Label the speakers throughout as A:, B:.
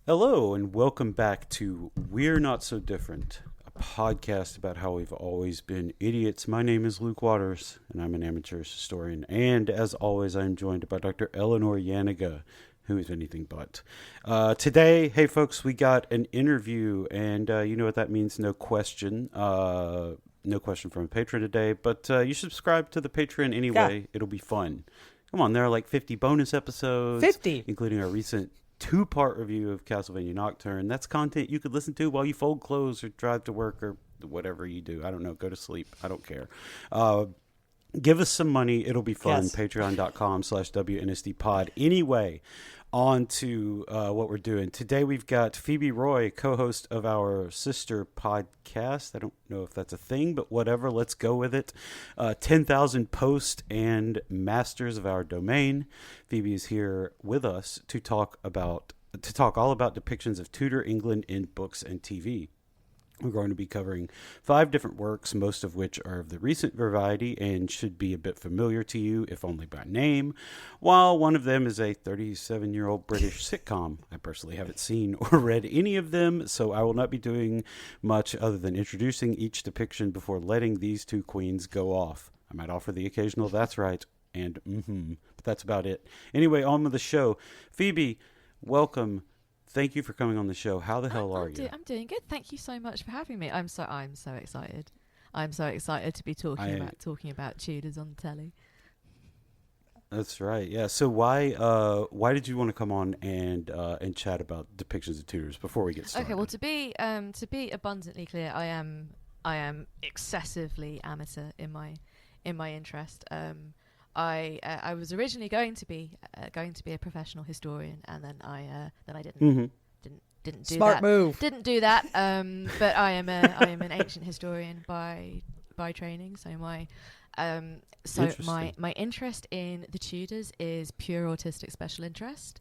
A: Hello, and welcome back to We're Not So Different, a podcast about how we've always been idiots. My name is Luke Waters, and I'm an amateur historian. And as always, I'm joined by Dr. Eleanor Yaniga, who is anything but. Today, hey folks, we got an interview, and you know what that means, no question. No question from a patron today, but you subscribe to the Patreon anyway. Yeah. It'll be fun. Come on, there are like 50 bonus episodes.
B: 50!
A: Including our recent 2-part review of Castlevania Nocturne. That's content you could listen to while you fold clothes or drive to work or whatever you do. I don't know. Go to sleep. I don't care. Give us some money. It'll be fun. Yes. Patreon.com/WNSDpod. Anyway, on to what we're doing. Today we've got Phoebe Roy, co-host of our sister podcast. I don't know if that's a thing, but whatever. Let's go with it. 10,000 posts and masters of our domain. Phoebe is here with us to talk all about depictions of Tudor England in books and TV. We're going to be covering 5 different works, most of which are of the recent variety and should be a bit familiar to you, if only by name, while one of them is a 37-year-old British sitcom. I personally haven't seen or read any of them, so I will not be doing much other than introducing each depiction before letting these two queens go off. I might offer the occasional "that's right" and but that's about it. Anyway, on with the show. Phoebe, welcome. Thank you for coming on the show. How the hell are you?
C: I'm doing good. Thank you so much for having me. I'm so excited. I'm so excited to be talking about Tudors on the telly.
A: That's right. Yeah. So why did you want to come on and chat about depictions of Tudors before we get started?
C: Okay. Well, to be abundantly clear, I am excessively amateur in my interest. I was originally going to be a professional historian, and then I didn't do
B: Smart
C: that.
B: move.
C: Didn't do that. But I am an ancient historian by training. So my interest in the Tudors is pure autistic special interest,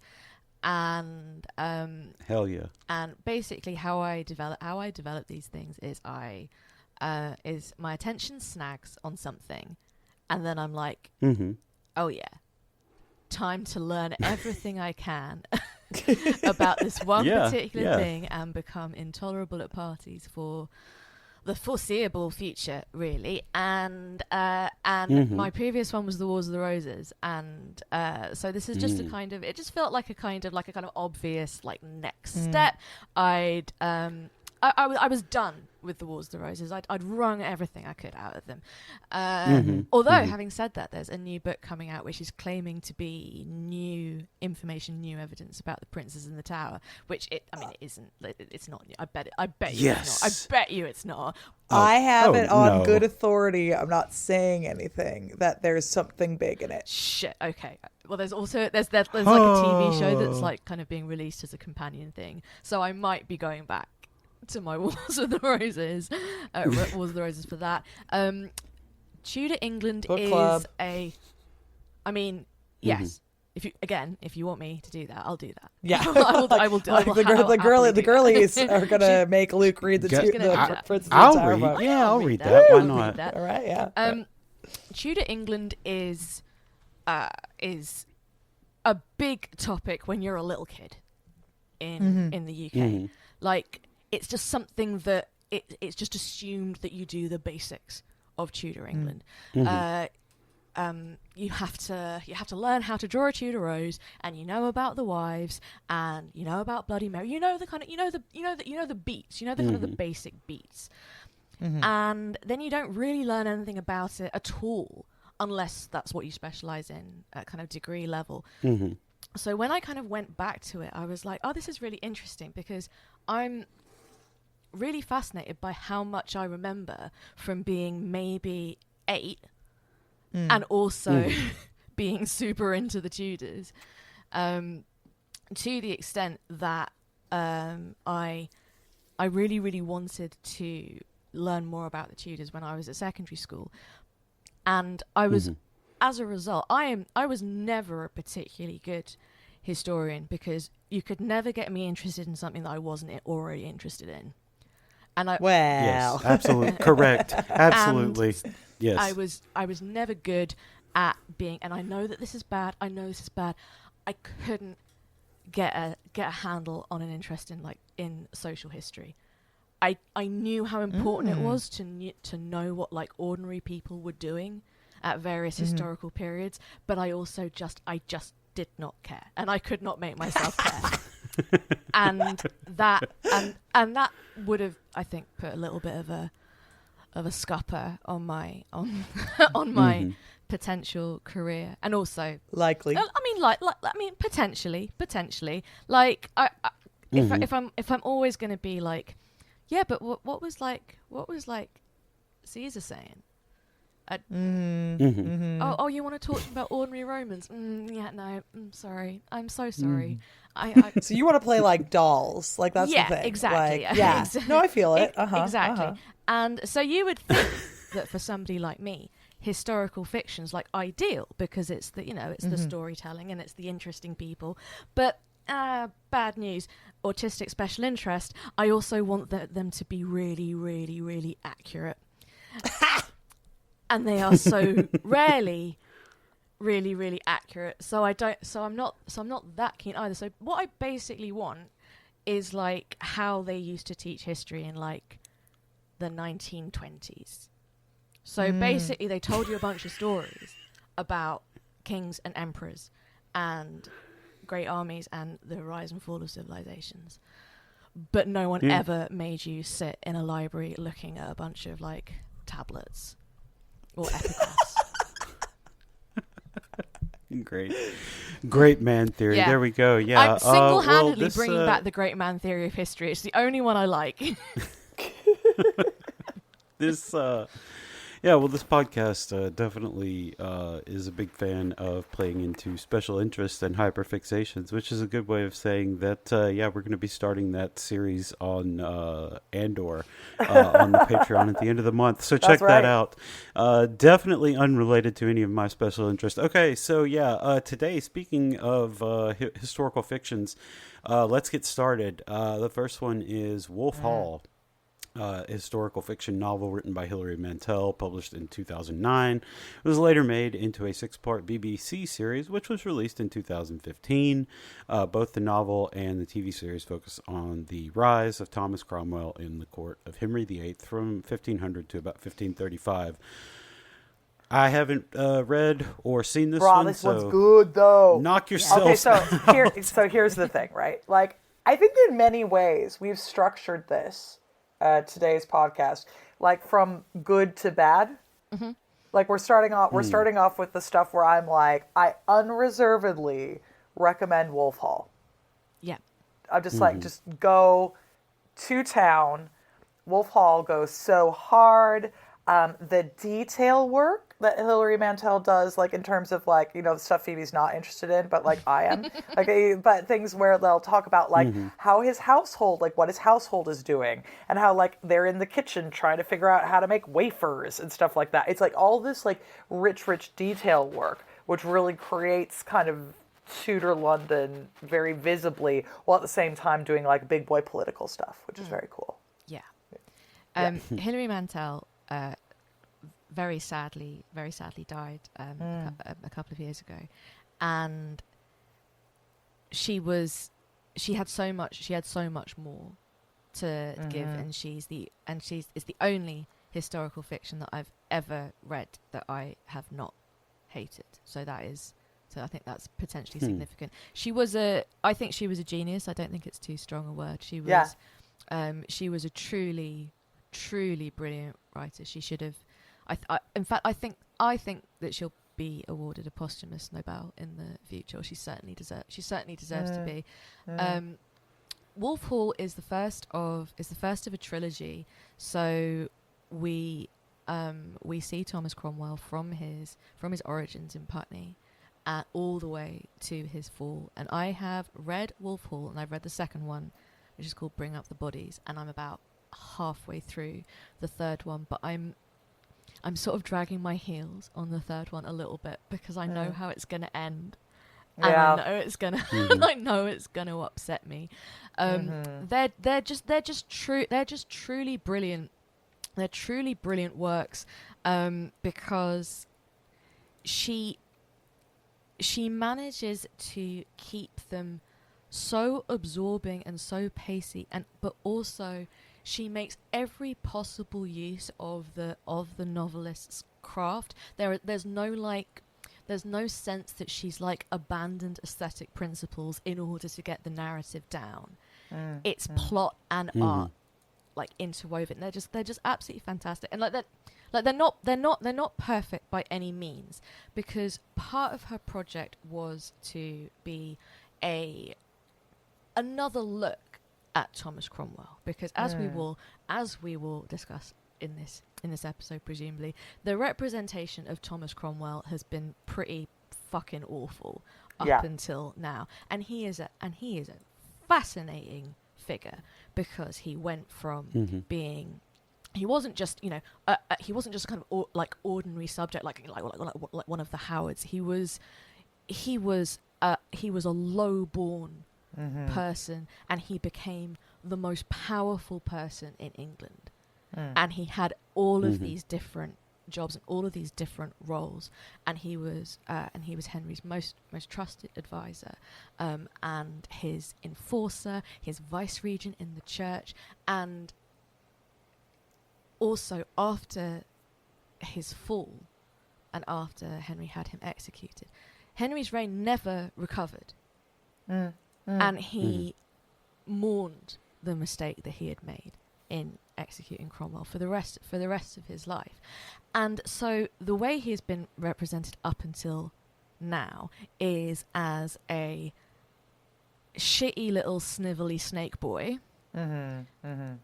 C: and
A: hell yeah.
C: And basically, how I develop these things is my attention snags on something. And then I'm like, oh yeah, time to learn everything I can about this one particular thing and become intolerable at parties for the foreseeable future, really. And my previous one was the Wars of the Roses, and so this is just it just felt like a kind of obvious next step. I was done with the Wars of the Roses. I'd wrung everything I could out of them. Although, having said that, there's a new book coming out which is claiming to be new information, new evidence about the princes in the tower, which it isn't. It's not. I bet you it's not. I bet you it's not.
B: I have it on good authority. I'm not saying anything. That there's something big in it.
C: Shit. Okay. Well, there's like a TV show that's kind of being released as a companion thing. So I might be going back to my Wars of the Roses, Wars of the Roses for that. Tudor England
B: Book
C: is
B: club.
C: Yes. If you want me to do that, I'll do that.
B: Yeah,
C: I will do.
B: The girlies are gonna make Luke read the Prince of the Tower book.
A: I'll read that. Why not?
B: All right, yeah.
C: Tudor England is a big topic when you're a little kid in the UK. It's just something that it's just assumed that you do the basics of Tudor England. You have to learn how to draw a Tudor rose, and you know about the wives, and you know about Bloody Mary. You know the beats. You know the kind of the basic beats, and then you don't really learn anything about it at all unless that's what you specialize in at kind of degree level. So when I kind of went back to it, I was like, oh, this is really interesting because I'm really fascinated by how much I remember from being maybe 8 and also being super into the Tudors, to the extent that I really, really wanted to learn more about the Tudors when I was at secondary school. And I was, as a result, I was never a particularly good historian because you could never get me interested in something that I wasn't already interested in. And
A: yes, absolutely correct. Absolutely. Yes.
C: I was never good at being, and I know that this is bad. I couldn't get a handle on an interest in social history. I knew how important it was to know what like ordinary people were doing at various historical periods, but I just did not care, and I could not make myself care. and that would have, I think, put a little bit of a scupper on my potential career, and also
B: likely.
C: I mean, potentially. Like, if I'm always going to be like, yeah, but what was Caesar saying? Oh, you want to talk about ordinary Romans? Yeah, no, sorry. I'm so sorry.
B: So you want to play like dolls? Like that's the thing.
C: Exactly.
B: Like, yeah, no, I feel it.
C: Exactly. And so you would think that for somebody like me, historical fiction's like ideal because it's the storytelling and it's the interesting people. But bad news, autistic special interest. I also want them to be really, really, really accurate. And they are so rarely really, really accurate. So I'm not that keen either. So what I basically want is like how they used to teach history in like the 1920s. So basically they told you a bunch of stories about kings and emperors and great armies and the rise and fall of civilizations. But no one ever made you sit in a library looking at a bunch of like tablets or epigraphs.
A: Great man theory.
C: Yeah.
A: There we go. Yeah,
C: I'm single-handedly bringing back the great man theory of history. It's the only one I like.
A: This this podcast definitely is a big fan of playing into special interests and hyperfixations, which is a good way of saying that we're going to be starting that series on Andor on the Patreon at the end of the month, so check that out. Definitely unrelated to any of my special interests. Okay, so today, speaking of historical fictions, let's get started. The first one is Wolf Hall. Historical fiction novel written by Hilary Mantel, published in 2009. It was later made into a 6-part BBC series, which was released in 2015. Both the novel and the TV series focus on the rise of Thomas Cromwell in the court of Henry VIII from 1500 to about 1535. I haven't read or seen this one.
B: This one's good, though.
A: Knock yourself.
B: Okay, so here's the thing, right? Like, I think in many ways we've structured this today's podcast like from good to bad. Like we're starting off with the stuff where I'm like, I unreservedly recommend Wolf Hall.
C: Yeah,
B: I'm just like, just go to town. Wolf Hall goes so hard. The detail work that Hilary Mantel does, like in terms of like, stuff Phoebe's not interested in, but like I am, but things where they'll talk about like how his household, like what his household is doing, and how like they're in the kitchen trying to figure out how to make wafers and stuff like that. It's like all this like rich detail work, which really creates kind of Tudor London very visibly, while at the same time doing like big boy political stuff, which is very cool.
C: Yeah. Hilary Mantel, very sadly died a couple of years ago, and she had so much more to give, and it's the only historical fiction that I've ever read that I have not hated. So I think that's potentially significant. I think she was a genius. I don't think it's too strong a word. She was a truly brilliant writer. She should have. In fact, I think that she'll be awarded a posthumous Nobel in the future. She certainly deserves to be. Wolf Hall is the first of a trilogy. So we see Thomas Cromwell from his origins in Putney, all the way to his fall. And I have read Wolf Hall, and I've read the second one, which is called Bring Up the Bodies, and I'm about halfway through the third one, but I'm sort of dragging my heels on the third one a little bit because I know how it's going to end, and I know it's gonna I know it's going to upset me. They're just truly brilliant. They're truly brilliant works, because she manages to keep them so absorbing and so pacey, but also she makes every possible use of the novelist's craft. There's no sense that she's like abandoned aesthetic principles in order to get the narrative down. It's plot and art like interwoven. They're just absolutely fantastic, and they're not perfect by any means, because part of her project was to be another look at Thomas Cromwell, because as we will discuss in this episode, presumably, the representation of Thomas Cromwell has been pretty fucking awful up until now, and he is a fascinating figure, because he went from being, he wasn't just kind of ordinary subject like one of the Howards. He was a low-born person, and he became the most powerful person in England. And he had all of these different jobs and all of these different roles, and he was Henry's most trusted advisor, and his enforcer, his vice-regent in the church, and also after his fall and after Henry had him executed, Henry's reign never recovered, and he mourned the mistake that he had made in executing Cromwell for the rest of his life. And so the way he's been represented up until now is as a shitty little snivelly snake boy.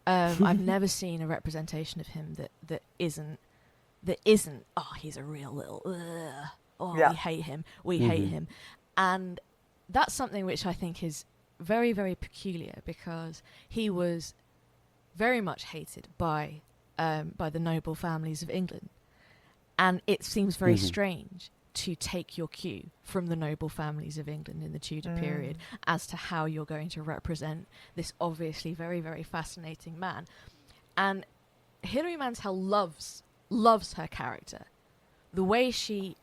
C: I've never seen a representation of him that isn't he's a real little we hate him, hate him. And that's something which I think is very, very peculiar, because he was very much hated by the noble families of England, and it seems very strange to take your cue from the noble families of England in the Tudor period as to how you're going to represent this obviously very, very fascinating man. And Hilary Mantel loves her character. The way she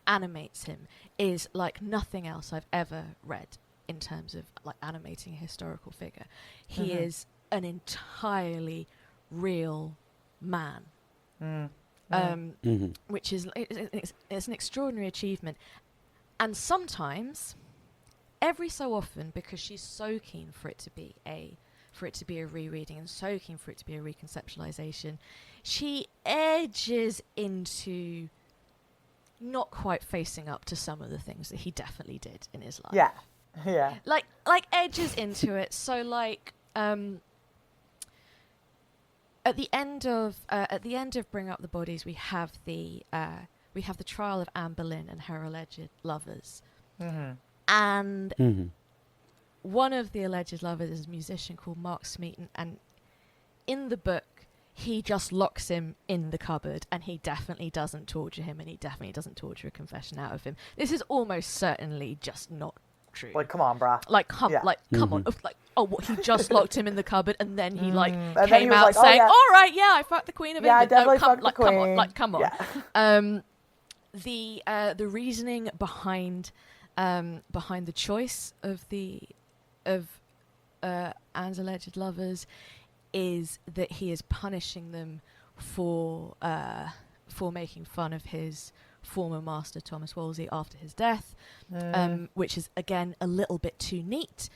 C: animates him is like nothing else I've ever read in terms of like animating a historical figure. He is an entirely real man, which is it's an extraordinary achievement. And sometimes, every so often, because she's so keen for it to be a rereading and so keen for it to be a reconceptualization, she edges into not quite facing up to some of the things that he definitely did in his life. Yeah. Like edges into it. So like at the end of Bring Up the Bodies, we have the trial of Anne Boleyn and her alleged lovers, and one of the alleged lovers is a musician called Mark Smeaton, and in the book he just locks him in the cupboard, and he definitely doesn't torture him, and he definitely doesn't torture a confession out of him. This is almost certainly just not true.
B: Like, come on, brah.
C: Come on. Like, what, he just locked him in the cupboard, and then he came out
B: like,
C: saying, "All right, yeah, I fucked the Queen of England."
B: I definitely fucked the Queen.
C: Come on. Yeah. The reasoning behind the choice of Anne's alleged lovers is that he is punishing them for making fun of his former master Thomas Wolsey after his death, which is again a little bit too neat.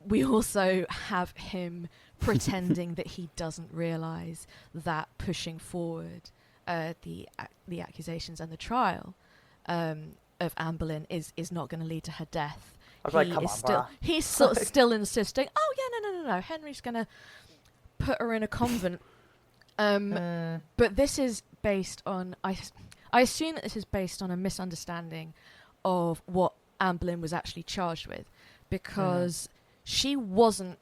C: We also have him pretending that he doesn't realise that pushing forward the accusations and the trial of Anne Boleyn is not going to lead to her death. He's still insisting, oh yeah, no, Henry's going to put her in a convent. But this is based on, I assume that this is based on a misunderstanding of what Anne Boleyn was actually charged with, because she wasn't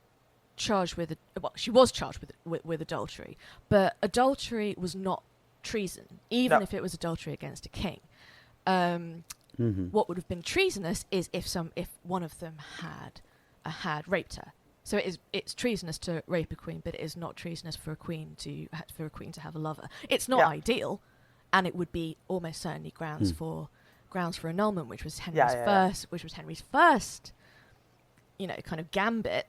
C: charged with, she was charged with adultery, but adultery was not treason, even if it was adultery against a king. What would have been treasonous is if one of them had raped her. So it's treasonous to rape a queen, but it is not treasonous for a queen to have a lover. It's not ideal, and it would be almost certainly grounds for grounds for annulment, which was Henry's first, kind of gambit.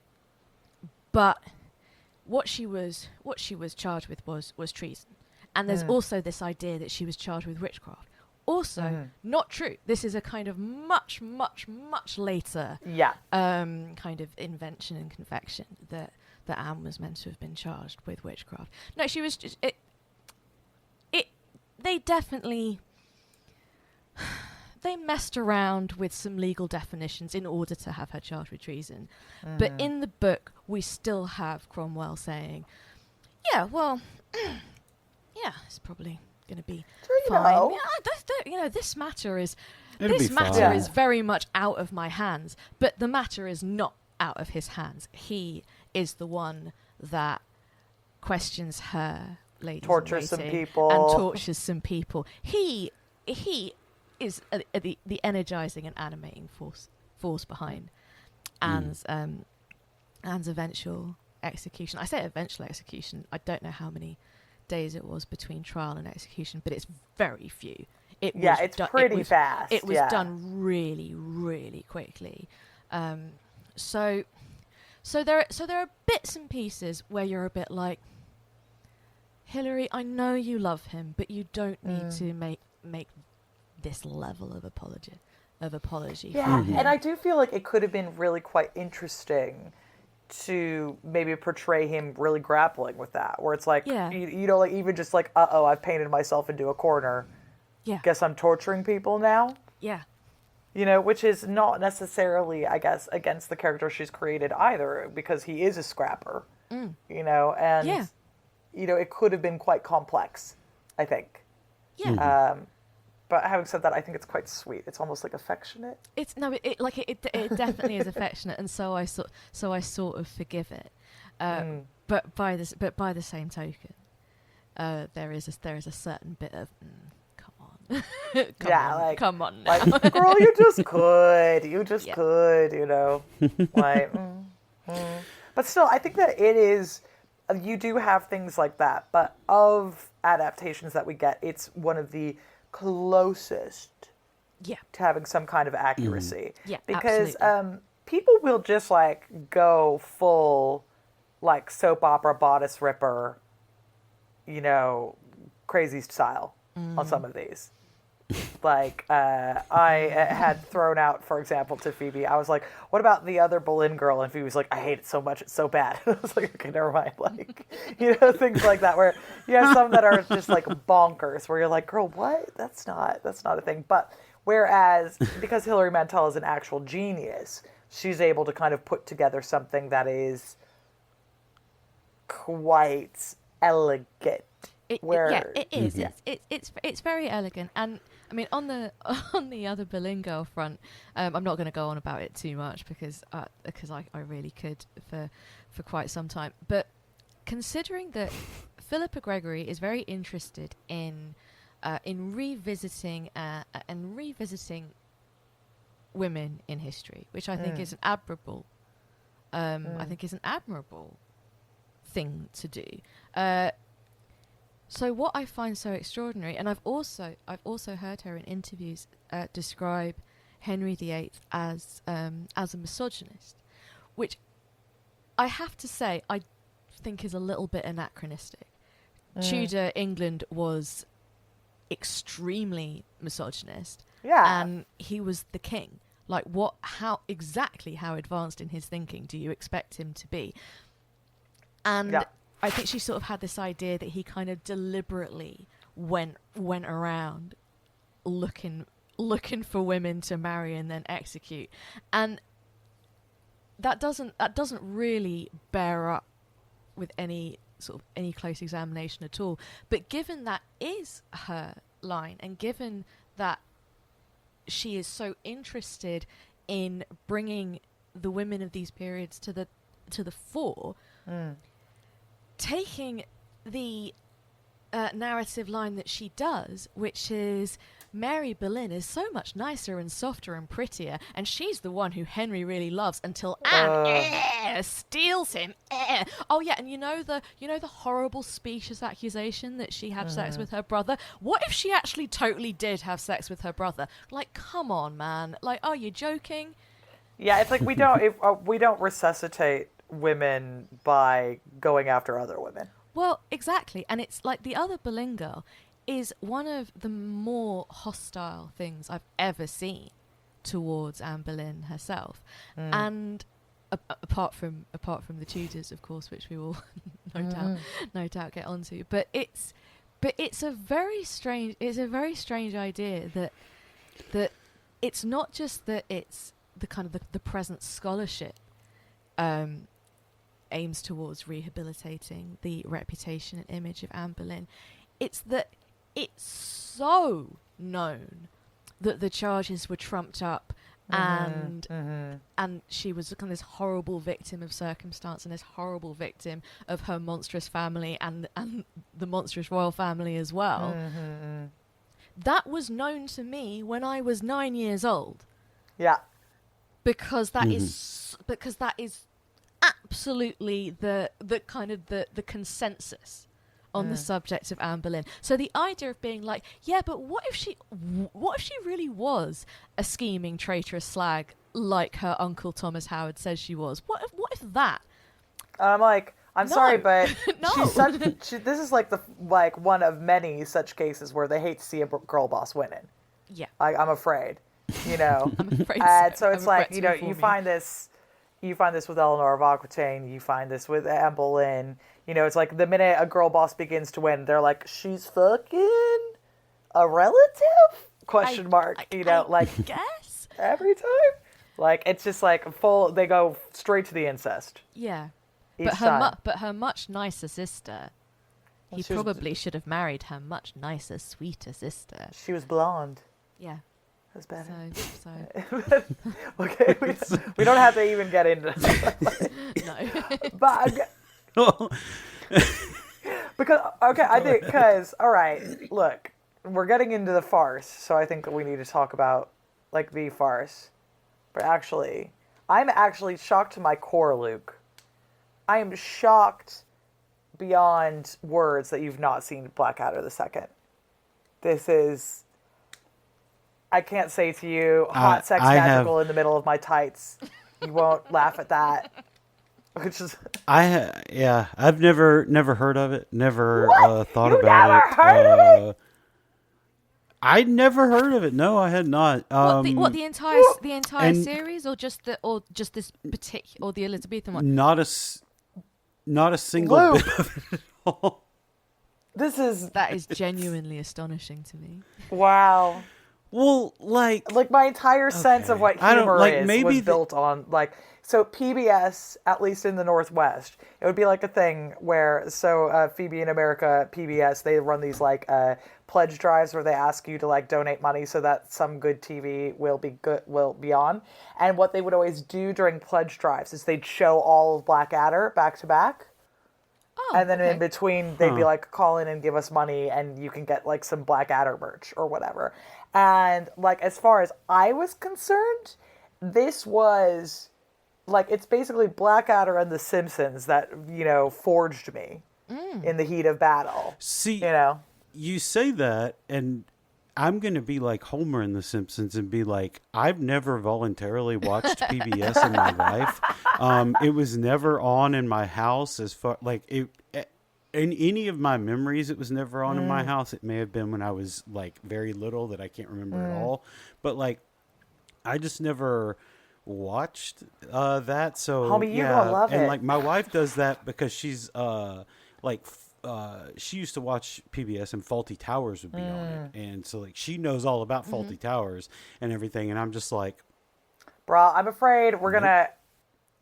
C: But what she was charged with was treason, and there's also this idea that she was charged with witchcraft. Also, not true. This is a kind of much, much, much later kind of invention and confection that Anne was meant to have been charged with witchcraft. No, she was just they definitely they messed around with some legal definitions in order to have her charged with treason. But in the book, we still have Cromwell saying, yeah, well, yeah, it's probably going to be fine. Yeah, this matter is very much out of my hands. But the matter is not out of his hands. He is the one that questions her,
B: tortures some people,
C: and tortures some people. He is the energizing and animating force behind Anne's eventual execution. I say eventual execution. I don't know how many days it was between trial and execution, but it's very few. It's pretty fast. It was done really, really quickly. So there are bits and pieces where you're a bit like, Hilary, I know you love him, but you don't need to make this level of apology.
B: Yeah, and I do feel like it could have been really quite interesting to maybe portray him really grappling with that, where it's like, like even just like, I've painted myself into a corner. Yeah. Guess I'm torturing people now.
C: Yeah.
B: Which is not necessarily, I guess, against the character she's created either, because he is a scrapper. And it could have been quite complex, I think.
C: Yeah.
B: But having said that, I think it's quite sweet. It's almost like affectionate.
C: It definitely is affectionate, and so I sort of forgive it. But by the same token, there is a certain bit of come on now.
B: Like, girl, you just could, like. But still, I think that it is. You do have things like that, but of adaptations that we get, it's one of the closest to having some kind of accuracy. Because people will just like go full like soap opera bodice ripper, crazy style on some of these. Like I had thrown out, for example, to Phoebe, I was like, what about the other Boleyn girl? And Phoebe was like, I hate it so much, it's so bad. I was like, okay, never mind. Like, things like that, where you have some that are just like bonkers, where you're like, girl, what? That's not a thing. But whereas, because Hilary Mantel is an actual genius, she's able to kind of put together something that is quite elegant.
C: It is. Yeah. It's very elegant, and I mean on the other Boleyn girl front, I'm not going to go on about it too much because I really could for quite some time. But considering that Philippa Gregory is very interested in revisiting women in history, which I think is an admirable thing to do. So what I find so extraordinary, and I've also heard her in interviews describe Henry VIII as a misogynist, which I have to say I think is a little bit anachronistic. Tudor England was extremely misogynist, and he was the king. Like, how advanced in his thinking do you expect him to be? And I think she sort of had this idea that he kind of deliberately went around looking for women to marry and then execute, and that doesn't really bear up with any close examination at all. But given that is her line, and given that she is so interested in bringing the women of these periods to the fore. Taking the narrative line that she does, which is Mary Boleyn is so much nicer and softer and prettier, and she's the one who Henry really loves until Anne steals him. Oh yeah, and you know the horrible specious accusation that she had sex with her brother? What if she actually totally did have sex with her brother? Like, come on, man. Like, are you joking?
B: Yeah, it's like we don't resuscitate women by going after other women.
C: Well, exactly. And it's like the other Boleyn girl is one of the more hostile things I've ever seen towards Anne Boleyn herself. And apart from the Tudors, of course, which we will no doubt get onto. But it's a very strange idea that it's not just that it's the kind of the present scholarship aims towards rehabilitating the reputation and image of Anne Boleyn. It's that it's so known that the charges were trumped up and she was kind of this horrible victim of circumstance and this horrible victim of her monstrous family and the monstrous royal family as well. That was known to me when I was 9 years old.
B: Yeah.
C: Because that is absolutely the kind of the consensus on the subject of Anne Boleyn. So the idea of being like, yeah, but what if she really was a scheming, traitorous slag like her uncle Thomas Howard says she was? What if that?
B: I'm like, I'm sorry, but
C: No.
B: this is like one of many such cases where they hate to see a girl boss winning.
C: Yeah.
B: I'm afraid, you know.
C: I'm afraid
B: so it's like, you know, you find this with Eleanor of Aquitaine, you find this with Anne Boleyn. You know, it's like the minute a girl boss begins to win, they're like, she's fucking a relative? Question mark. You know, like,
C: guess
B: every time. Like, it's just like they go straight to the incest.
C: Yeah.
B: Each time.
C: But her much nicer sister, he probably should have married her much nicer, sweeter sister.
B: She was blonde.
C: Yeah.
B: That's better.
C: So.
B: Okay, we don't have to even get into it.
C: No.
B: But because all right, look, we're getting into the farce, so I think we need to talk about like the farce. But actually, I'm actually shocked to my core, Luke. I am shocked beyond words that you've not seen Blackadder II. This is, I can't say to you, hot sex magical in the middle of my tights. You won't laugh at that. Which is
A: I've never heard of it. Never thought
B: you
A: about
B: never
A: it.
B: Heard of it?
A: I'd never heard of it. No, I had not.
C: What the entire series, or just this particular, or the Elizabethan one?
A: Not a single
B: Luke.
A: bit of it at all.
C: That is genuinely astonishing to me.
B: Wow.
A: Well, like
B: my entire sense of what humor was built on so PBS, at least in the Northwest, it would be like a thing where Phoebe in America, PBS, they run these pledge drives where they ask you to donate money so that some good TV will be on. And what they would always do during pledge drives is they'd show all of Blackadder back to back.
C: Oh,
B: and then
C: okay.
B: in between, they'd be like, call in and give us money, and you can get some Blackadder merch or whatever. And as far as I was concerned, this was it's basically Blackadder and The Simpsons that forged me in the heat of battle.
A: See, you say that, and I'm going to be like Homer in The Simpsons and be like, I've never voluntarily watched PBS in my life. It was never on in my house as far, in any of my memories, it was never on in my house. It may have been when I was very little that I can't remember at all. But I just never watched that. So
B: homie, you're gonna love it.
A: And my wife does that because she's she used to watch PBS and Faulty Towers would be on it, and so she knows all about Faulty Towers and everything, and I'm just like,
B: brah, I'm afraid we're gonna.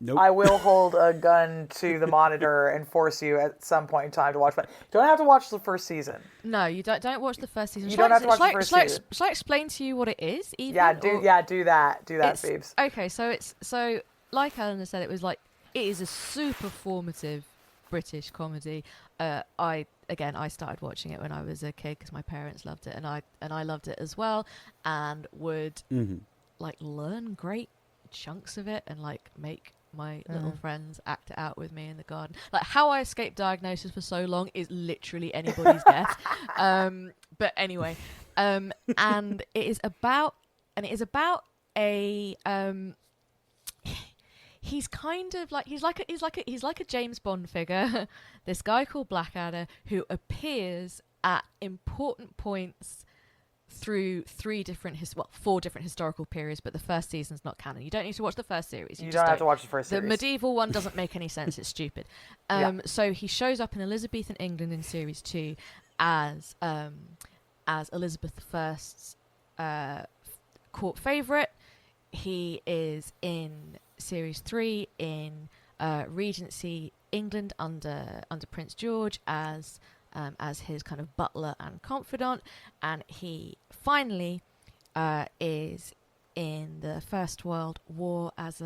A: Nope.
B: I will hold a gun to the monitor and force you at some point in time to watch. But you don't have to watch the first season.
C: No, you don't watch the first season.
B: You don't have to watch the first season.
C: Shall I explain to you what it is? Even,
B: do that, Phoebes.
C: Okay, so like Eleanor said, it is a super formative British comedy. I started watching it when I was a kid because my parents loved it, and I loved it as well, and would like learn great chunks of it and like make my little friends act it out with me in the garden. Like how I escaped diagnosis for so long is literally anybody's guess. But anyway, and it is about a he's kind of like he's like a James Bond figure. This guy called Blackadder who appears at important points through four different historical periods, but the first season's not canon. You don't need to watch the first series.
B: You don't have to watch the first series.
C: The medieval one doesn't make any sense. It's stupid. So he shows up in Elizabethan England in series 2 as Elizabeth I's court favourite. He is in series 3 in Regency England under Prince George as his kind of butler and confidant, and he finally is in the First World War is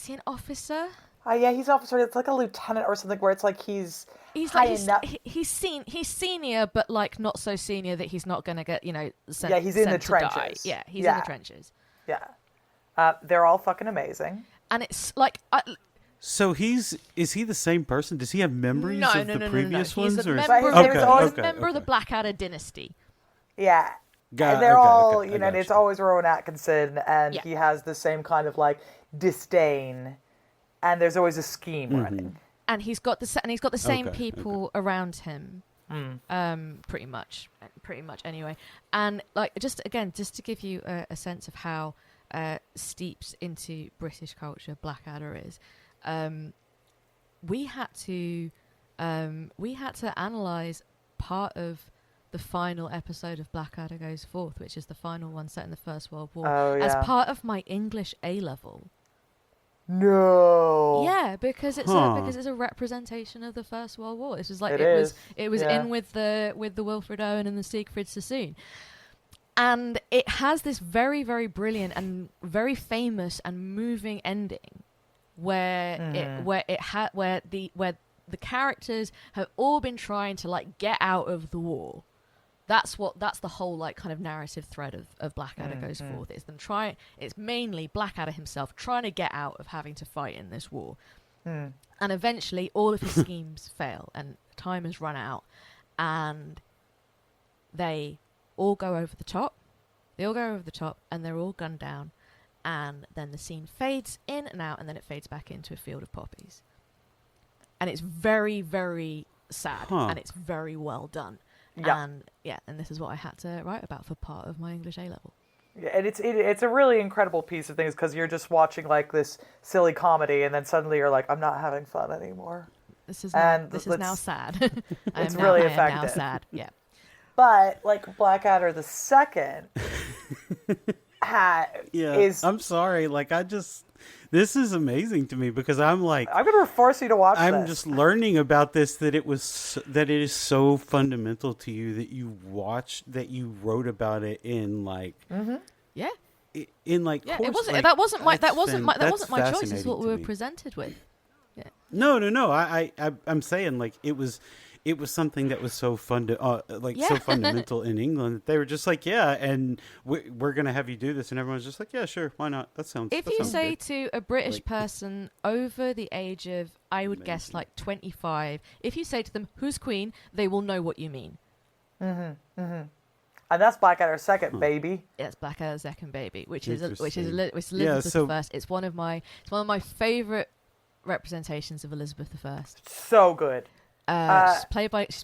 C: he an officer?
B: Yeah, he's an officer. It's like a lieutenant or something where it's like he's
C: senior, but like not so senior that he's not going to get sent.
B: Yeah, he's in the trenches.
C: Die. Yeah, he's in the trenches.
B: Yeah, they're all fucking amazing.
C: And it's like.
A: So is he the same person? Does he have memories of the previous ones?
C: He's a member of the Blackadder dynasty.
B: Yeah. And they're all, it's always Rowan Atkinson, and he has the same kind of like disdain, and there's always a scheme running.
C: And he's got the same people around him, pretty much anyway. And like just to give you a sense of how steeped into British culture Blackadder is. We had to analyze part of the final episode of Blackadder Goes Forth, which is the final one set in the First World War, as part of my English A level.
B: No.
C: Yeah, because it's a representation of the First World War. This was like it was in with the Wilfred Owen and the Siegfried Sassoon. And it has this very, very brilliant and very famous and moving ending where the characters have all been trying to like get out of the war. That's the whole like kind of narrative thread of Blackadder Goes Forth. It's mainly Blackadder himself trying to get out of having to fight in this war. And eventually all of his schemes fail and time has run out, and they all go over the top. And they're all gunned down, and then the scene fades in and out, and then it fades back into a field of poppies. And it's very, very sad, and it's very well done. And this is what I had to write about for part of my English A level.
B: Yeah, and it's a really incredible piece of things because you're just watching like this silly comedy, and then suddenly you're like, I'm not having fun anymore.
C: This is now sad.
B: It's really effective.
C: I am now sad. Yeah.
B: But like Blackadder the Second is.
A: I'm sorry. Like this is amazing to me because I'm like,
B: I'm going to force you to watch.
A: I'm just learning about this that it is so fundamental to you that you wrote about it in like in like
C: it
A: course,
C: wasn't
A: like,
C: that wasn't my choice. It's what we were presented with. Yeah.
A: No. I'm saying like it was something that was so so fundamental in England that they were just like, and we're going to have you do this. And everyone's just like, yeah, sure. Why not? That sounds
C: If you say
A: good.
C: To a British person over the age of, I would guess like 25, if you say to them, who's Queen? They will know what you mean.
B: And that's Blackadder II, baby.
C: Yeah, it's Blackadder II, baby, which is Elizabeth I. It's one of my favorite representations of Elizabeth I.
B: So good.
C: She's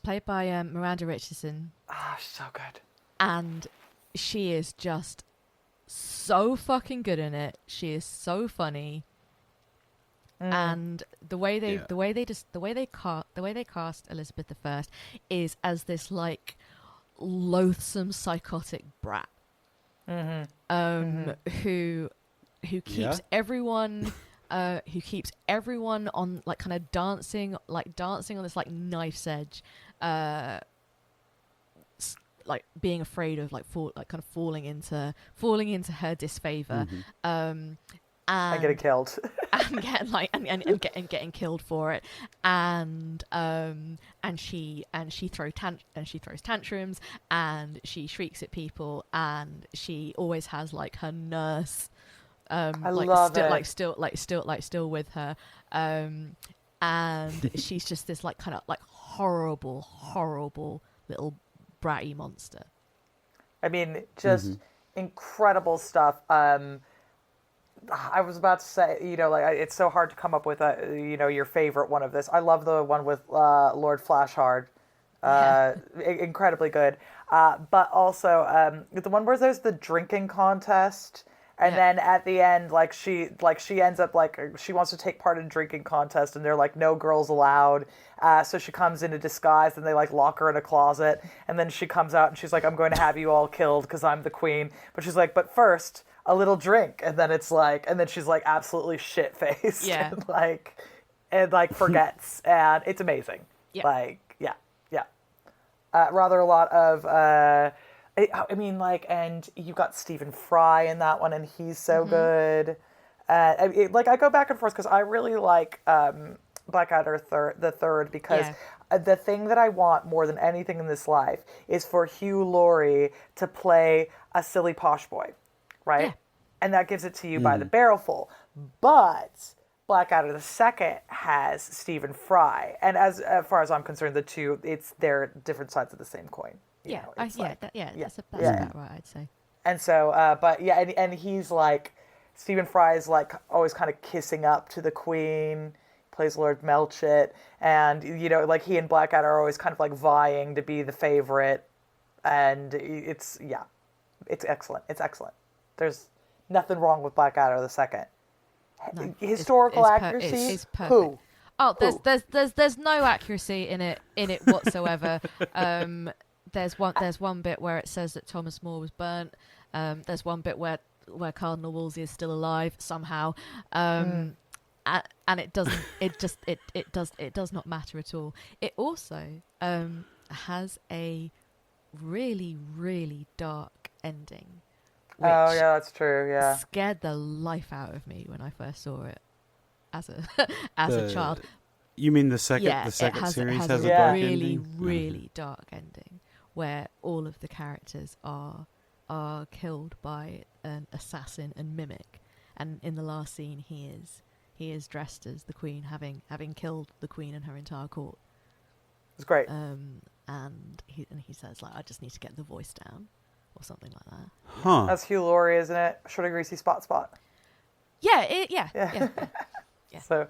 C: played by Miranda Richardson.
B: She's so good.
C: And she is just so fucking good in it. She is so funny. And the way they cast Elizabeth I is as this like loathsome psychotic brat. Who keeps everyone who keeps everyone on like kind of dancing on this like knife's edge, like being afraid of like falling into her disfavor.
B: And getting killed.
C: and getting like and getting killed for it, and she throws tantrums, and she shrieks at people, and she always has like her nurse still with her, and she's just this like kind of like horrible little bratty monster.
B: I mean, just incredible stuff. I was about to say, it's so hard to come up with your favorite one of this. I love the one with Lord Flashhard. Incredibly good. But also the one where there's the drinking contest, and then at the end, she ends up she wants to take part in a drinking contest, and they're like, no girls allowed. So she comes in a disguise, and they lock her in a closet, and then she comes out and she's like, I'm going to have you all killed because I'm the queen. But she's like, but first, a little drink. And then it's and then she's absolutely shit faced.
C: Yeah.
B: and forgets. And it's amazing.
C: Yeah.
B: Rather a lot of, and you've got Stephen Fry in that one, and he's so good. I go back and forth because I really like Blackadder the Third because the thing that I want more than anything in this life is for Hugh Laurie to play a silly posh boy, right? Yeah. And that gives it to you by the barrelful. But Blackadder II has Stephen Fry, and as far as I'm concerned, the two, they're different sides of the same coin. That's about right, I'd say. And so, and he's Stephen Fry is always kind of kissing up to the Queen, plays Lord Melchett, and he and Blackadder are always kind of vying to be the favorite, and it's excellent. It's excellent. There's nothing wrong with Blackadder II. No, historical accuracy.
C: It's perfect. Who? Oh, there's no accuracy in it whatsoever. There's one bit where it says that Thomas More was burnt. There's one bit where Cardinal Wolsey is still alive somehow. And it does not matter at all. It also has a really, really dark ending.
B: Oh yeah, that's true. Yeah,
C: scared the life out of me when I first saw it as a child.
A: You mean the second?
C: Yeah,
A: the second series has a
C: a
A: dark
C: really,
A: ending?
C: really dark ending where all of the characters are killed by an assassin and mimic, and in the last scene he is dressed as the Queen, having killed the Queen and her entire court.
B: It's great.
C: And he says I just need to get the voice down. Or something like that.
A: Huh.
B: That's Hugh Laurie, isn't it? Short and greasy spot.
C: Yeah.
B: So,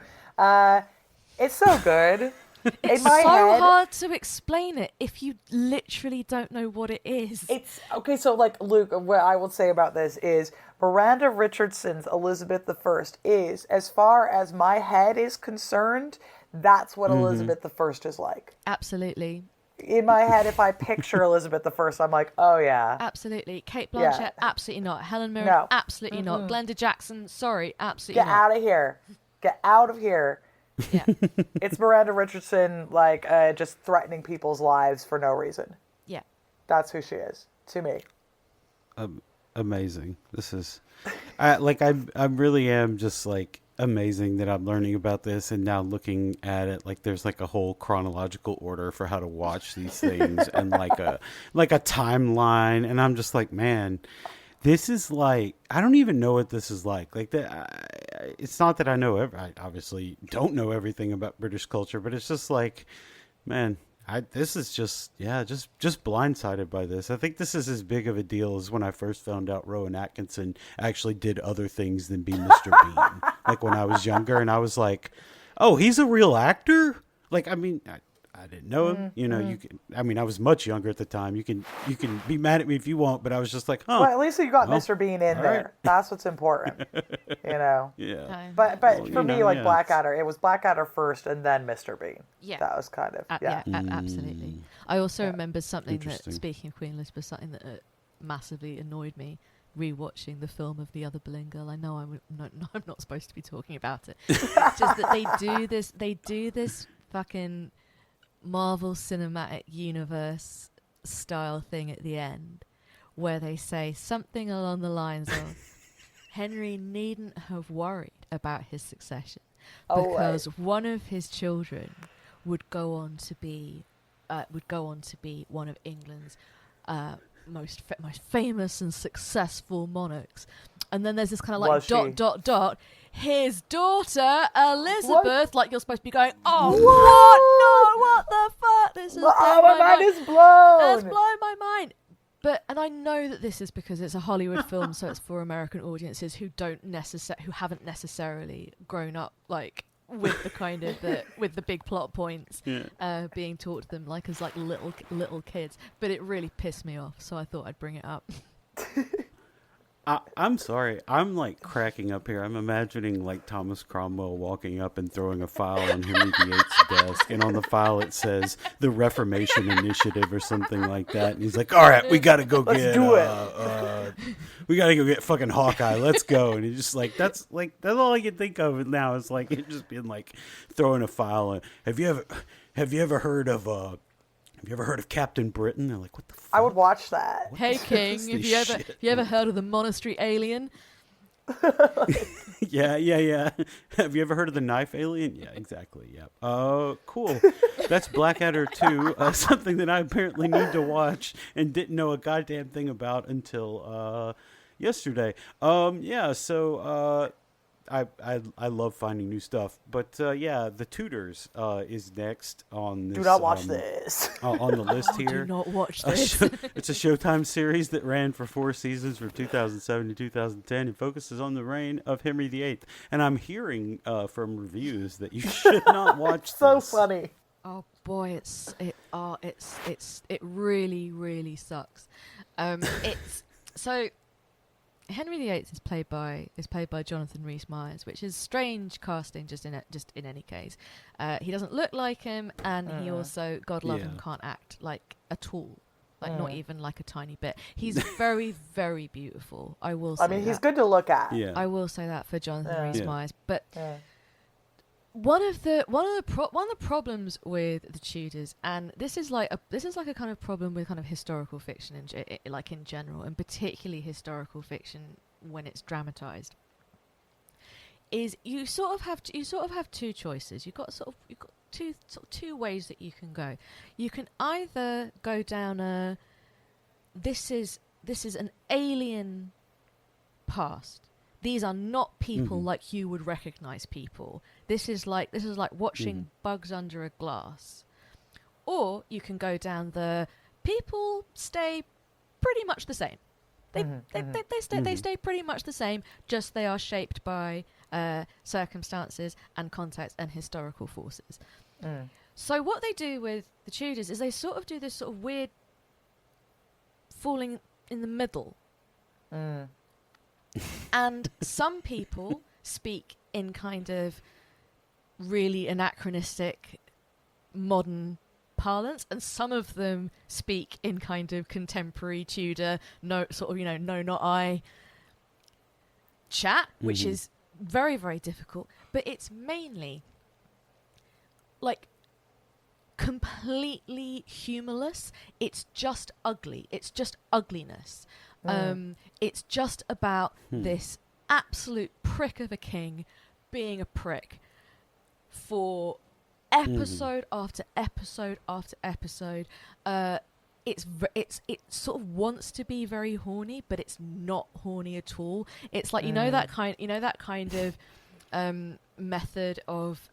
B: it's so good.
C: It's so hard to explain it if you literally don't know what it is.
B: It's okay. So, Luke, what I will say about this is Miranda Richardson's Elizabeth I is, as far as my head is concerned, that's what Elizabeth I is like.
C: Absolutely.
B: In my head, if I picture Elizabeth I, I'm like, oh yeah.
C: Absolutely. Kate Blanchett, absolutely not. Helen Mirren, absolutely not. Glenda Jackson, sorry, absolutely not.
B: Get out of here. Get out of here.
C: Yeah.
B: It's Miranda Richardson, just threatening people's lives for no reason.
C: Yeah.
B: That's who she is, to me.
A: Amazing. This is, I really am just amazing that I'm learning about this and now looking at it there's a whole chronological order for how to watch these things and a timeline, and I'm just man, this is I don't even know what this is like it's not that I know I obviously don't know everything about British culture, but it's just man, this is just blindsided by this. I think this is as big of a deal as when I first found out Rowan Atkinson actually did other things than be Mr. Bean. When I was younger, and I was like, "Oh, he's a real actor." I didn't know him. You can. I was much younger at the time. You can be mad at me if you want, but I was just like, "Huh."
B: Well, at least you got Mr. Bean in there. Right. That's what's important.
A: Yeah.
B: But for me, Blackadder, it was Blackadder first, and then Mr. Bean.
C: Yeah.
B: That was kind of
C: absolutely. I also remember something that, speaking of Queen Elizabeth, something that massively annoyed me. Rewatching the film of The Other Boleyn Girl. I know I'm not supposed to be talking about it. It's just that they do this fucking Marvel Cinematic Universe style thing at the end where they say something along the lines of, Henry needn't have worried about his succession
B: right.
C: one of his children would go on to be one of England's most famous and successful monarchs. And then there's this kind of like dot. His daughter Elizabeth, like you're supposed to be going, oh what? No, what the fuck? This is
B: my mind is blown.
C: It's blown my mind. And I know that this is because it's a Hollywood film, so it's for American audiences who haven't necessarily grown up like with the kind of with the big plot points being taught to them like as like little kids. But it really pissed me off, so I thought I'd bring it up.
A: I'm sorry. I'm like cracking up here. I'm imagining like Thomas Cromwell walking up and throwing a file on Henry VIII's desk, and on the file it says the Reformation Initiative or something like that. And he's like, "All right, we got to go we got to go get fucking Hawkeye. Let's go." And he's just like, that's all I can think of now is like it just being like throwing a file on. Have you ever heard of Captain Britain? They're like, what the fuck?
B: I would watch that.
C: Hey King, have you ever heard of the monastery alien?
A: Yeah. Have you ever heard of the knife alien? Yeah, exactly. Yeah. Cool. That's Blackadder II, something that I apparently need to watch and didn't know a goddamn thing about until yesterday. So I love finding new stuff, but the Tudors is next on this.
B: Do not watch this
A: on the list here.
C: Do not watch this.
A: It's a Showtime series that ran for 4 seasons from 2007 to 2010 and focuses on the reign of Henry VIII. And I'm hearing from reviews that you should not watch.
B: So
A: this.
B: funny.
C: Oh boy, it really, really sucks. It's so. Henry VIII is played by Jonathan Rhys-Meyers, which is strange casting just in any case. He doesn't look like him, and he also, God love him, can't act like at all, like not even like a tiny bit. He's very, very beautiful. I will say. I mean,
B: he's good to look at.
A: Yeah.
C: I will say that for Jonathan Rhys-Meyers, but. One of the problems with the Tudors, and this is like a kind of problem with kind of historical fiction in general, and particularly historical fiction when it's dramatized, is you sort of have two choices. You've got two ways that you can go. You can either go down this is an alien past. These are not people like you would recognize people. This is like watching bugs under a glass. Or you can go down the people stay pretty much the same. They stay pretty much the same, just they are shaped by circumstances and context and historical forces. So what they do with the Tudors is they sort of do this sort of weird falling in the middle. And some people speak in kind of really anachronistic modern parlance, and some of them speak in kind of contemporary Tudor, no, not I chat, which is very, very difficult. But it's mainly like completely humorless. It's just ugly. It's just ugliness. It's just about this absolute prick of a king being a prick for episode after episode after episode. It sort of wants to be very horny, but it's not horny at all. It's like that kind of method of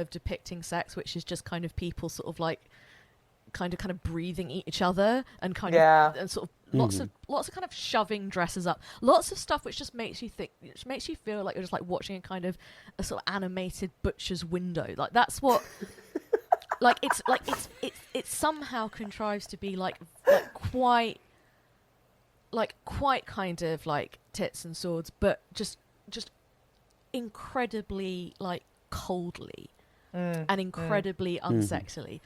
C: depicting sex, which is just kind of people sort of like kind of breathing each other and kind of and sort of lots of kind of shoving dresses up, lots of stuff which just makes you think, which makes you feel like you're just like watching a kind of a sort of animated butcher's window. Like that's what it somehow contrives to be like quite kind of like tits and swords, but just incredibly like coldly and incredibly unsexily.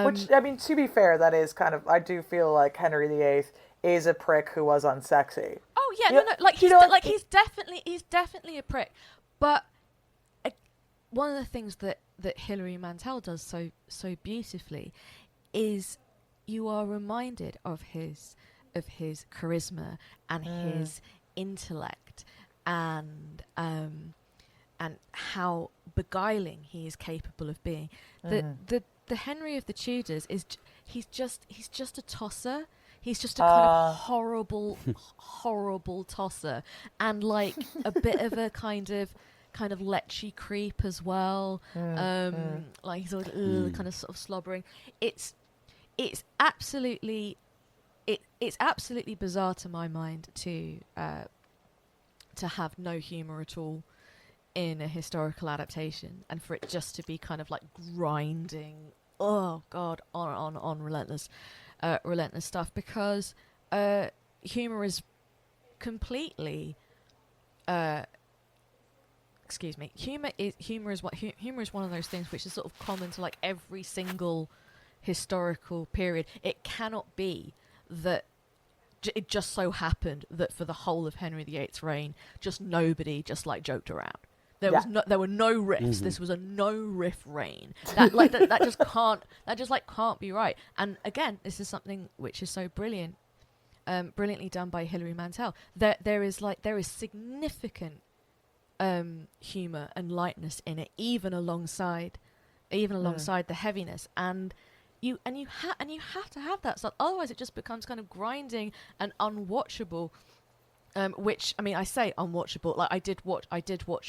B: Which, I mean, to be fair, that is kind of, I do feel like Henry VIII is a prick who was unsexy.
C: Oh yeah, he's definitely a prick. But one of the things that Hilary Mantel does so beautifully is you are reminded of his charisma and his intellect and how beguiling he is capable of being. The Henry of the Tudors he's just a tosser. He's just a kind of horrible tosser, and like a bit of a kind of lechy creep as well. Like he's always kind of sort of slobbering. It's absolutely bizarre to my mind to have no humor at all in a historical adaptation, and for it just to be kind of like grinding, oh god, on relentless stuff, because humor is completely humor is one of those things which is sort of common to like every single historical period. It cannot be that it just so happened that for the whole of Henry VIII's reign, just nobody just like joked around. There were no riffs. This was a no riff reign. That just can't be right. And again, this is something which is so brilliantly done by Hilary Mantel. There is significant humor and lightness in it, even alongside the heaviness. And you have to have that stuff. Otherwise, it just becomes kind of grinding and unwatchable. Which, I mean, I say unwatchable. Like I did watch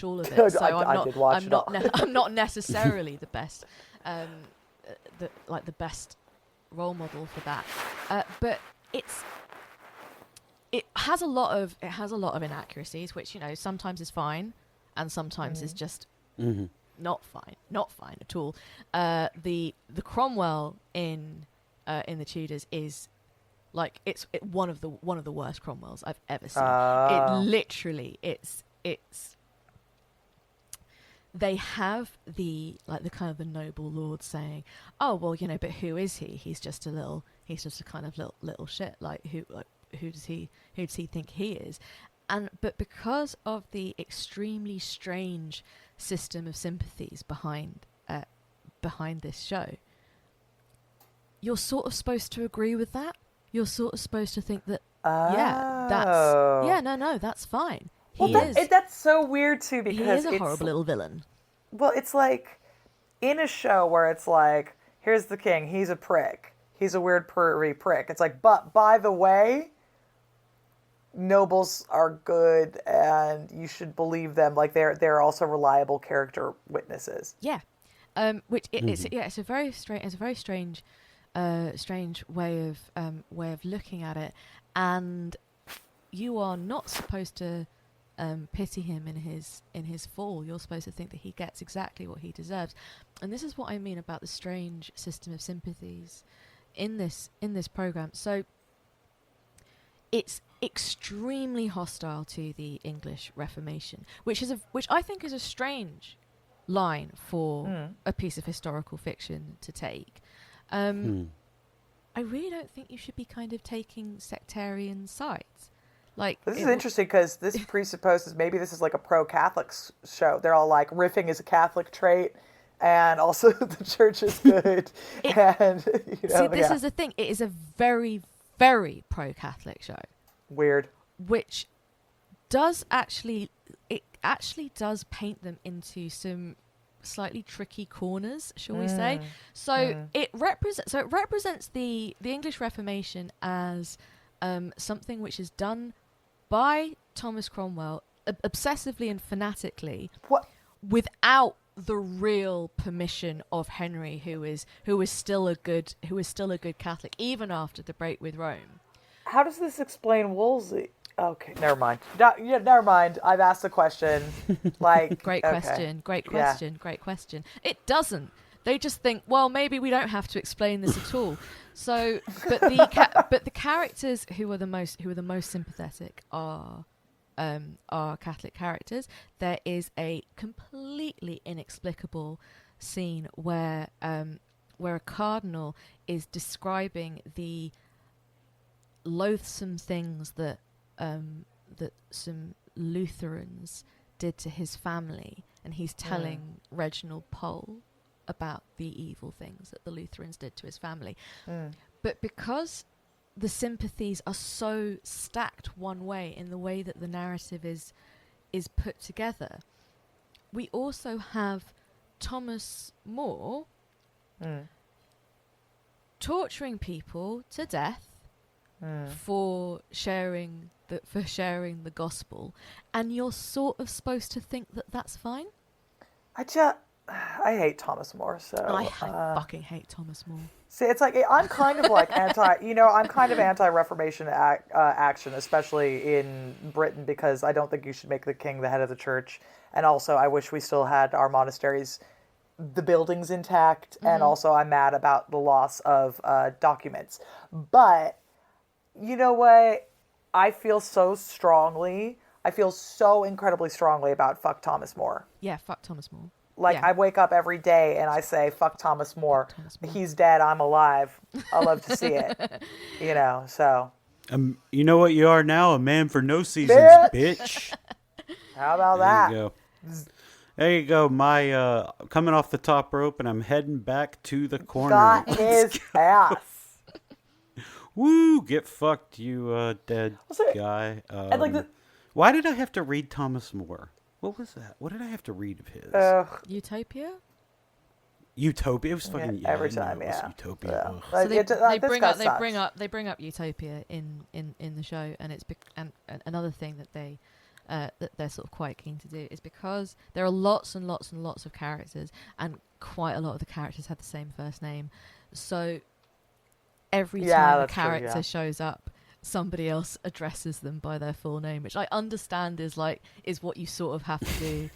C: all of it. So I'm not necessarily the best, the best role model for that. But it has a lot of inaccuracies, which, you know, sometimes is fine, and sometimes is just not fine at all. The Cromwell in the Tudors is like it's one of the worst Cromwells I've ever seen. It literally it's they have the kind of the noble lord saying, oh well, you know, but who is he? He's just a kind of little shit. Like who does he think he is? But because of the extremely strange system of sympathies behind this show, you're sort of supposed to agree with that. You're sort of supposed to think that that's fine.
B: That's so weird too, because
C: he is a horrible little villain.
B: Well, it's like in a show where it's like, here's the king, he's a prick, he's a weird pervy prick. It's like, but by the way, nobles are good, and you should believe them. Like they're also reliable character witnesses.
C: Yeah, it's a very strange way of looking at it, and you are not supposed to pity him in his fall. You're supposed to think that he gets exactly what he deserves, and this is what I mean about the strange system of sympathies in this program. So it's extremely hostile to the English Reformation, which I think is a strange line for a piece of historical fiction to take. I really don't think you should be kind of taking sectarian sides. Like,
B: this is interesting because this presupposes maybe this is like a pro-Catholic show. They're all like, riffing is a Catholic trait, and also the church is good. This is the thing. It is a very, very pro-Catholic show. Weird.
C: Which does actually paint them into some slightly tricky corners, shall we say? So it represents the English Reformation as something which is done by Thomas Cromwell obsessively and fanatically, without the real permission of Henry, who is still a good Catholic even after the break with Rome.
B: How does this explain Wolsey? Okay, never mind. Never mind. I've asked the question. Like,
C: great question. It doesn't. They just think, well, maybe we don't have to explain this at all. So, but the characters who are the most sympathetic are Catholic characters. There is a completely inexplicable scene where a cardinal is describing the loathsome things that some Lutherans did to his family, and he's telling Reginald Pole about the evil things that the Lutherans did to his family. But because the sympathies are so stacked one way in the way that the narrative is is put together, we also have Thomas More torturing people to death for sharing the gospel, and you're sort of supposed to think that that's fine.
B: I hate Thomas More, so
C: I fucking hate Thomas More.
B: See, it's like I'm kind of like I'm kind of anti-Reformation action, especially in Britain, because I don't think you should make the king the head of the church, and also I wish we still had our monasteries, the buildings intact, and also I'm mad about the loss of documents. But you know what? I feel so incredibly strongly about fuck Thomas More.
C: Yeah, fuck Thomas More.
B: Like, I wake up every day and I say, fuck Thomas More. He's dead, I'm alive. I love to see it. So.
A: You know what you are now? A man for no seasons, bitch.
B: How about that?
A: There you go. There you go. My coming off the top rope, and I'm heading back to the corner.
B: Got his ass.
A: Woo! Get fucked, you dead guy. Why did I have to read Thomas More? What was that? What did I have to read of his?
C: Utopia?
A: Utopia. It was fucking
B: every time.
A: Utopia.
C: So they bring up Utopia in the show, and it's and another thing that they're sort of quite keen to do is because there are lots and lots and lots of characters, and quite a lot of the characters have the same first name. So every time a character shows up, somebody else addresses them by their full name, which I understand is what you sort of have to do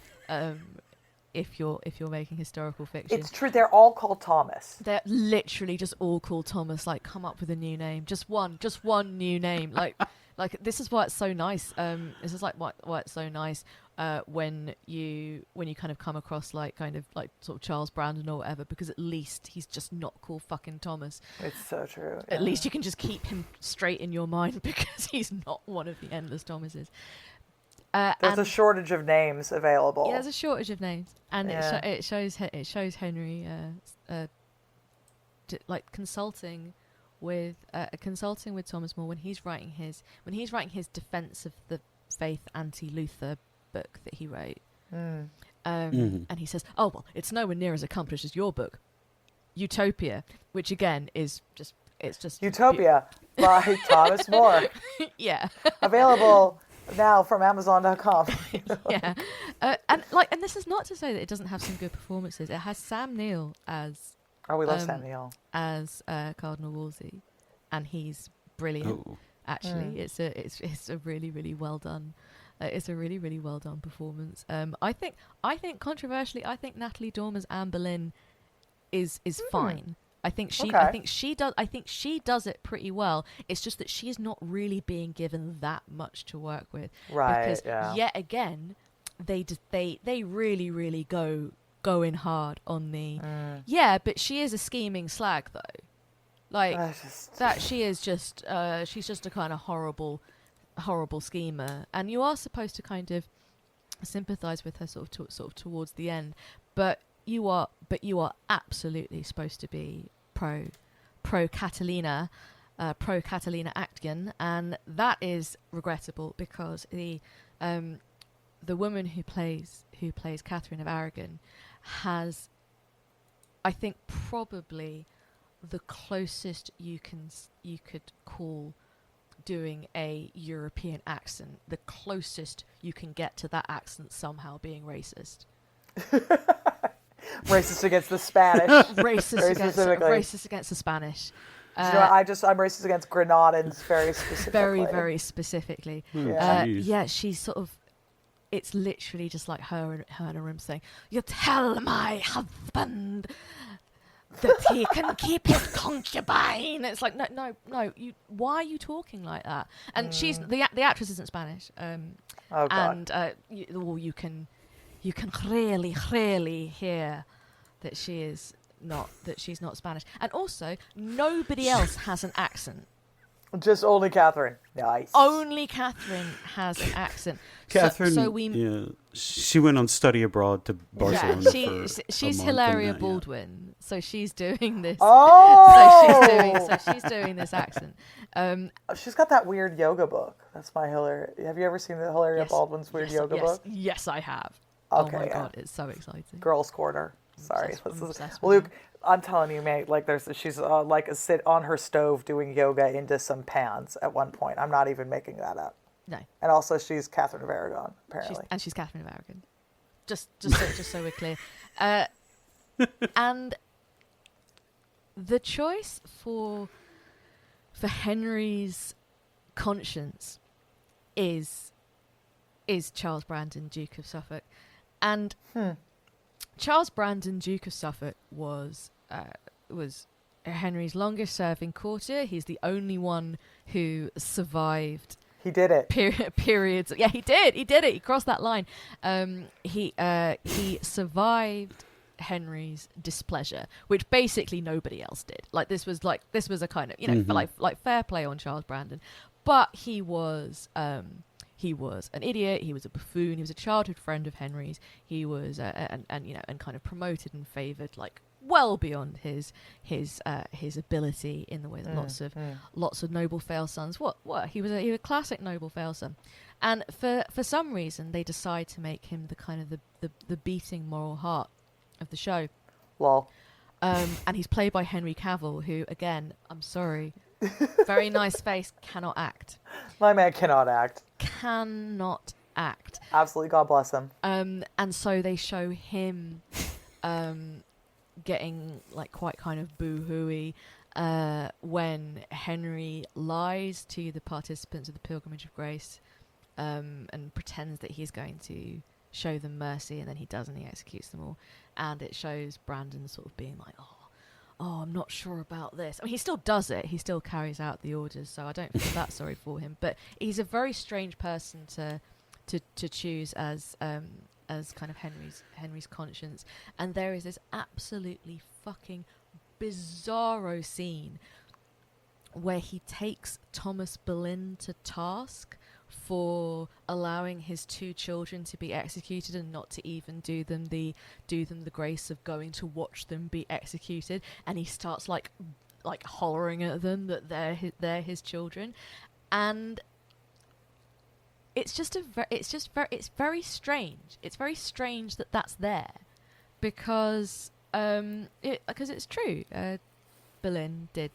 C: if you're making historical fiction.
B: It's true. They're all called Thomas.
C: They're literally just all called Thomas. Like, come up with a new name, just one new name. Like this is why it's so nice. This is like why it's so nice when you kind of come across like sort of Charles Brandon or whatever, because at least he's just not called fucking Thomas.
B: It's so true.
C: At least you can just keep him straight in your mind because he's not one of the endless Thomases.
B: There's a shortage of names available.
C: Yeah, there's a shortage of names, and it shows Henry like consulting with Thomas More when he's writing his defense of the faith anti-Luther book that he wrote. And he says, "Oh well, it's nowhere near as accomplished as your book, Utopia," which again is just
B: Utopia by Thomas More.
C: Yeah,
B: available now from Amazon.com.
C: Yeah, and this is not to say that it doesn't have some good performances. It has Sam Neill as.
B: Oh, we love Sam Neill
C: as Cardinal Wolsey, and he's brilliant. Oh. Actually, it's a really really well done. It's a really really well done performance. I think controversially, I think Natalie Dormer's Anne Boleyn is fine. I think she does it pretty well. It's just that she is not really being given that much to work with.
B: Right.
C: Because yet again, they really really go in hard on the but she is a scheming slag though, like that she is just she's just a kind of horrible schemer, and you are supposed to kind of sympathize with her sort of towards the end, but you are absolutely supposed to be pro Catalina Actian, and that is regrettable because the woman who plays Catherine of Aragon has, I think, probably the closest you could call doing a European accent, the closest you can get to that accent somehow being racist.
B: Racist against the Spanish.
C: Racist against the Spanish.
B: I'm racist against Grenadans very specifically.
C: Very specifically. She's sort of. It's literally just like her in a room saying, "You tell my husband that he can keep his concubine." It's like, no. Why are you talking like that? And she's the actress isn't Spanish.
B: Oh God.
C: And you can really hear that she's not Spanish. And also, nobody else has an accent.
B: Just only Catherine. Nice.
C: Only Catherine has an accent.
A: Catherine,
C: so we
A: she went on study abroad to Barcelona.
C: She's Hilaria Baldwin, so she's doing this.
B: Oh,
C: so she's doing this accent.
B: She's got that weird yoga book. That's my Hilaria. Have you ever seen the Hilaria Baldwin's weird yoga book?
C: Yes, I have.
B: Okay,
C: oh my god, it's so exciting.
B: Girls' Corner. Sorry,
C: obsessed
B: Luke. I'm telling you, mate. Like, she's sit on her stove doing yoga into some pans at one point. I'm not even making that up.
C: No.
B: And also, she's Catherine of Aragon, apparently.
C: She's Catherine of Aragon. Just so we're clear. And the choice for Henry's conscience is Charles Brandon, Duke of Suffolk, and Charles Brandon, Duke of Suffolk, was Henry's longest-serving courtier. He's the only one who survived.
B: He did it.
C: Periods. Yeah, he did. He did it. He crossed that line. He survived Henry's displeasure, which basically nobody else did. Like this was a kind of like fair play on Charles Brandon, but he was an idiot. He was a buffoon. He was a childhood friend of Henry's. He was and kind of promoted and favoured like well beyond his ability in the way that lots of noble fail sons. He was a classic noble fail son, and for some reason they decide to make him the kind of the beating moral heart of the show.
B: Lol.
C: And he's played by Henry Cavill, who again, I'm sorry, very nice face, cannot act.
B: My man cannot act.
C: Cannot act.
B: Absolutely, God bless him.
C: And so they show him getting like quite kind of boo-hooey when Henry lies to the participants of the Pilgrimage of Grace and pretends that he's going to show them mercy, and then he does, and he executes them all. And it shows Brandon sort of being like, oh, I'm not sure about this. I mean, he still does it. He still carries out the orders, so I don't feel that sorry for him. But he's a very strange person to choose as kind of Henry's conscience. And there is this absolutely fucking bizarro scene where he takes Thomas Boleyn to task for allowing his two children to be executed and not to even do them the grace of going to watch them be executed, and he starts like hollering at them that they're his children, and it's very strange. It's very strange that that's there, because it's true. Boleyn did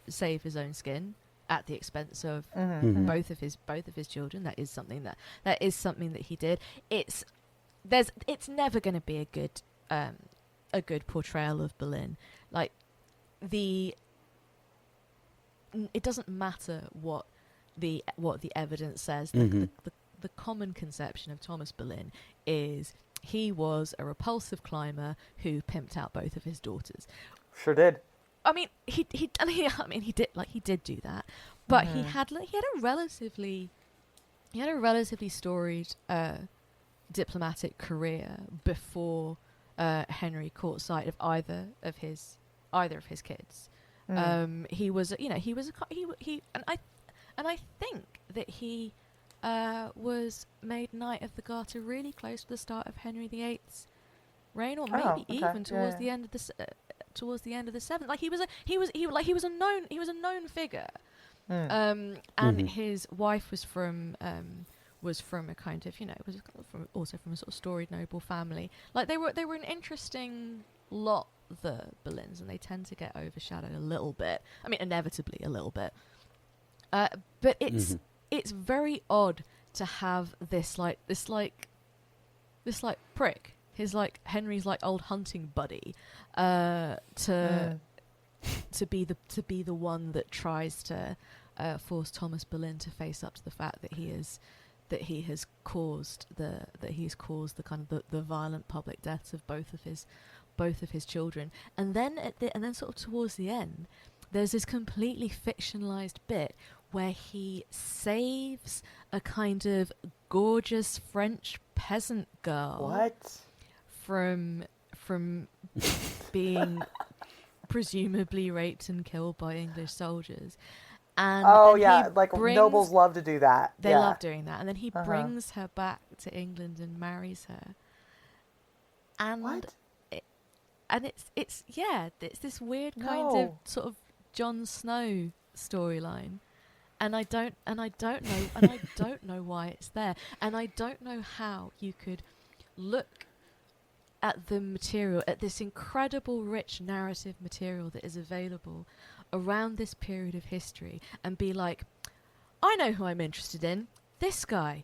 C: save his own skin at the expense of both of his children. That is something that he did. It's never going to be a good portrayal of Boleyn. Like it doesn't matter what the evidence says. The common conception of Thomas Boleyn is he was a repulsive climber who pimped out both of his daughters.
B: Sure did.
C: I mean, he did do that, but he had a relatively storied diplomatic career before Henry caught sight of either of his kids. He think that he was made Knight of the Garter really close to the start of Henry VIII's reign, or maybe even towards the end of the seventh. Like he was a known figure. And his wife was from a kind of, also from a sort of storied noble family. Like they were an interesting lot, the Boleyns, and they tend to get overshadowed a little bit. I mean, inevitably a little bit. But it's very odd to have this prick, his Henry's old hunting buddy, to be the one that tries to force Thomas Boleyn to face up to the fact that he's caused the kind of the violent public deaths of both of his children. And then sort of towards the end, there's this completely fictionalized bit where he saves a kind of gorgeous French peasant girl from being presumably raped and killed by English soldiers. And
B: Oh
C: then
B: yeah,
C: he
B: like nobles love to do that.
C: They
B: yeah.
C: love doing that. And then he brings her back to England and marries her. And
B: What?
C: It's this weird kind of sort of Jon Snow storyline. And I don't know why it's there. And I don't know how you could look at the material, at this incredible rich narrative material that is available around this period of history, and be like, I know who I'm interested in. This guy.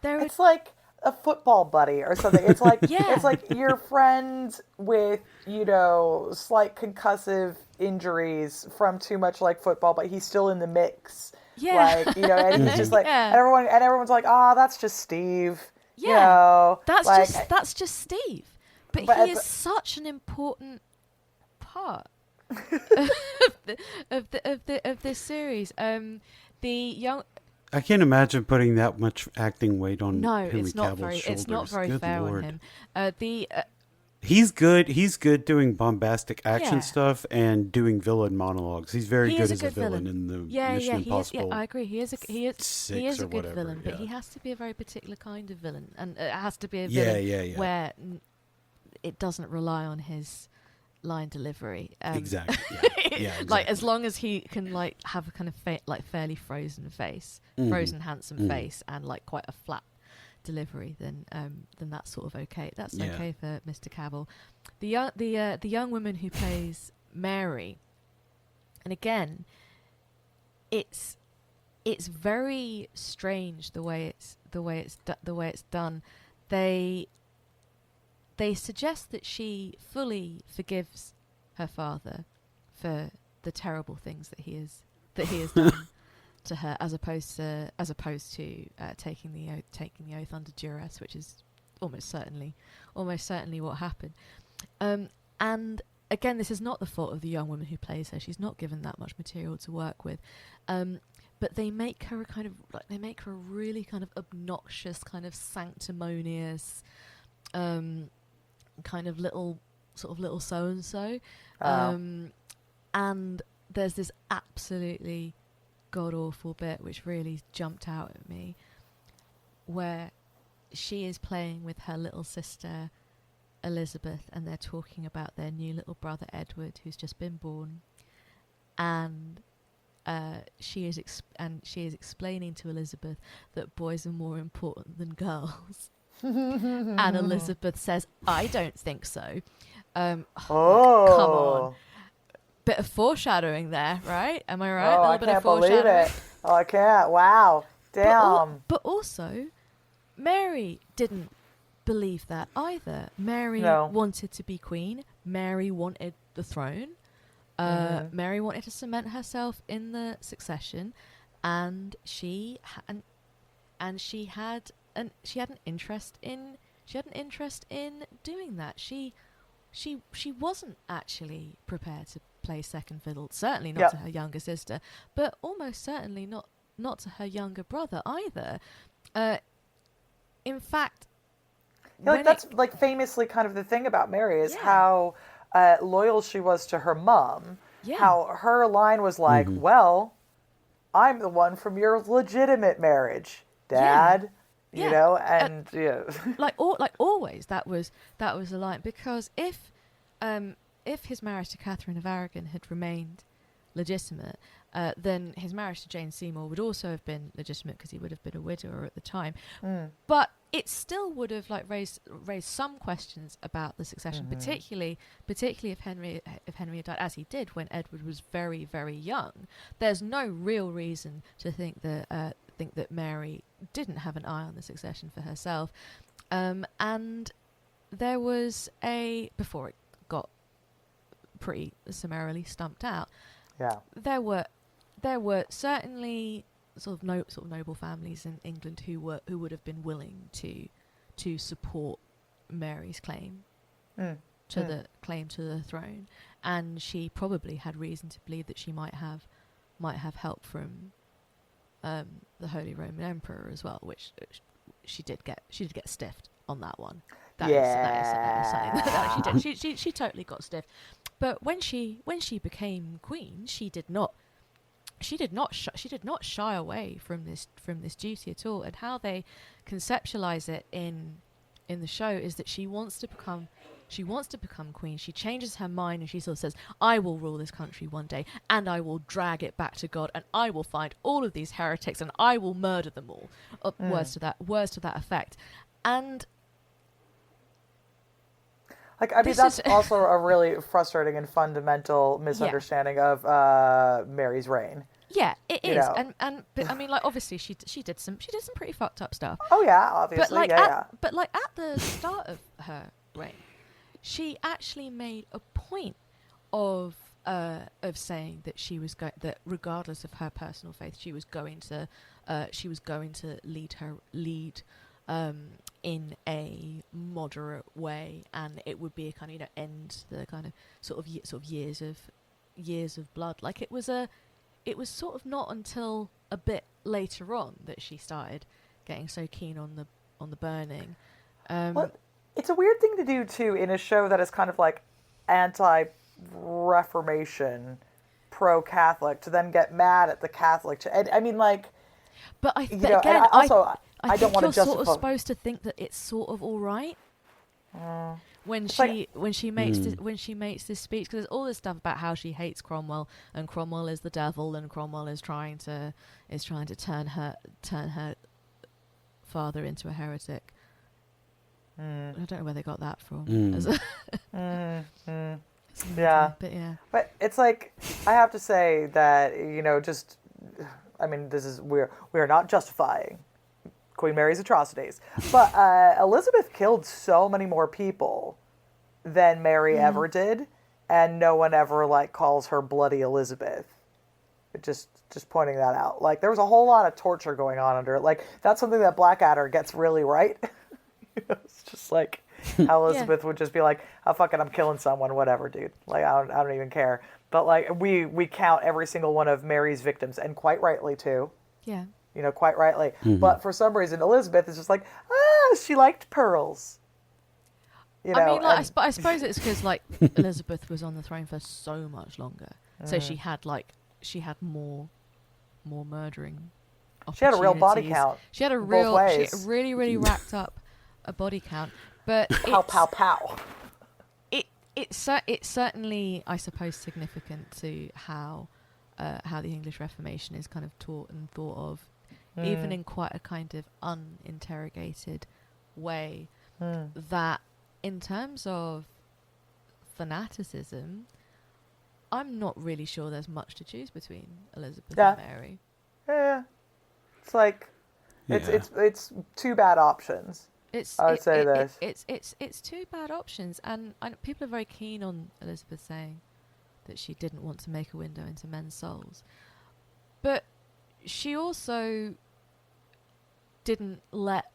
B: It's like a football buddy or something. It's like it's like your friend with, slight concussive injuries from too much like football, but he's still in the mix.
C: Yeah.
B: Like, and he's just like, and everyone's like, that's just Steve.
C: Yeah. That's just Steve. But he is such an important part of this series. The young.
A: I can't imagine putting that much acting weight on Henry
C: it's not
A: Cavill's shoulders.
C: It's not very
A: Good
C: fair
A: Lord.
C: on him.
A: He's good. He's good doing bombastic action stuff and doing villain monologues. He's very good as a villain in the Mission Impossible.
C: I agree. He is a good villain, but
A: yeah.
C: he has to be a very particular kind of villain, and it has to be a villain where it doesn't rely on his line delivery.
A: Exactly. Yeah. Exactly.
C: Like, as long as he can like have a kind of fairly frozen face, frozen handsome face, and like quite a flat delivery, then that's sort of okay. That's okay for Mr. Cavill. The young woman who plays Mary, and again, it's very strange the way it's done. They suggest that she fully forgives her father for the terrible things that he has done to her, as opposed to taking the oath under duress, which is almost certainly what happened. And again, this is not the fault of the young woman who plays her. She's not given that much material to work with. But they make her a really kind of obnoxious, kind of sanctimonious, kind of little so and so, and there's this absolutely god awful bit which really jumped out at me, where she is playing with her little sister Elizabeth, and they're talking about their new little brother Edward, who's just been born, and she is explaining to Elizabeth that boys are more important than girls. And Elizabeth says, I don't think so. Come on. Bit of foreshadowing there, right? Am I right?
B: I can't believe it. Oh, I can't. Wow. Damn.
C: But also, Mary didn't believe that either. Mary wanted to be queen. Mary wanted the throne. Mary wanted to cement herself in the succession, and she had an interest in doing that. She wasn't actually prepared to play second fiddle. Certainly not to her younger sister, but almost certainly not to her younger brother either. In fact,
B: that's like famously kind of the thing about Mary is how loyal she was to her mom. Yeah. How her line was like, "Well, I'm the one from your legitimate marriage, Dad." And
C: like always, that was the line, because if his marriage to Catherine of Aragon had remained legitimate, then his marriage to Jane Seymour would also have been legitimate, because he would have been a widower at the time. But it still would have raised some questions about the succession, particularly if Henry had died, as he did, when Edward was very, very young. There's no real reason to think that Mary didn't have an eye on the succession for herself, and there was before it got pretty summarily stumped out.
B: Yeah,
C: there were certainly sort of noble families in England who would have been willing to support Mary's claim to the throne, and she probably had reason to believe that she might have help from the Holy Roman Emperor as well, which she did get stiffed on that one. That is something that she did. She totally got stiffed. But when she became queen, she did not she did not shy away from this duty at all. And how they conceptualize it in the show is that she wants to become queen. She changes her mind and she sort of says, I will rule this country one day and I will drag it back to God and I will find all of these heretics and I will murder them all. Words to that effect. And
B: like, I mean, that's also a really frustrating and fundamental misunderstanding of Mary's reign.
C: Yeah, it is. But I mean, like, obviously she did some pretty fucked up stuff.
B: Oh yeah, obviously.
C: But like at the start of her reign, she actually made a point of saying that she was that regardless of her personal faith, she was going to lead in a moderate way, and it would be a kind of end the kind of sort of years of blood. Like it was sort of not until a bit later on that she started getting so keen on the burning.
B: Well, it's a weird thing to do too in a show that is kind of like anti-Reformation, pro-Catholic, to then get mad at the Catholic. And I mean, like,
C: but I
B: don't want to justify.
C: You're sort of supposed to think that it's sort of all right when she makes this speech, because there's all this stuff about how she hates Cromwell and Cromwell is the devil and Cromwell is trying to turn her father into a heretic. I don't know where they got that from.
B: Yeah.
C: But yeah.
B: But it's like, I have to say that, just, I mean, we're not justifying Queen Mary's atrocities, but Elizabeth killed so many more people than Mary ever did, and no one ever, like, calls her Bloody Elizabeth. Just pointing that out. Like, there was a whole lot of torture going on under it. Like, that's something that Blackadder gets really right. It's just like how Elizabeth would just be like, "Oh fuck it, I'm killing someone, whatever, dude. Like I don't even care." But like we count every single one of Mary's victims, and quite rightly too.
C: Yeah.
B: Quite rightly. Mm-hmm. But for some reason, Elizabeth is just like, she liked pearls.
C: I mean, like, I suppose it's because like Elizabeth was on the throne for so much longer, so she had more murdering.
B: She had a real body count.
C: She had really racked up a body count, but
B: pow.
C: It's certainly, I suppose, significant to how the English Reformation is kind of taught and thought of, even in quite a kind of uninterrogated way. That in terms of fanaticism, I'm not really sure there's much to choose between Elizabeth and Mary.
B: Yeah, it's like it's two bad options. I would say this.
C: It's two bad options, and people are very keen on Elizabeth saying that she didn't want to make a window into men's souls, but she also didn't let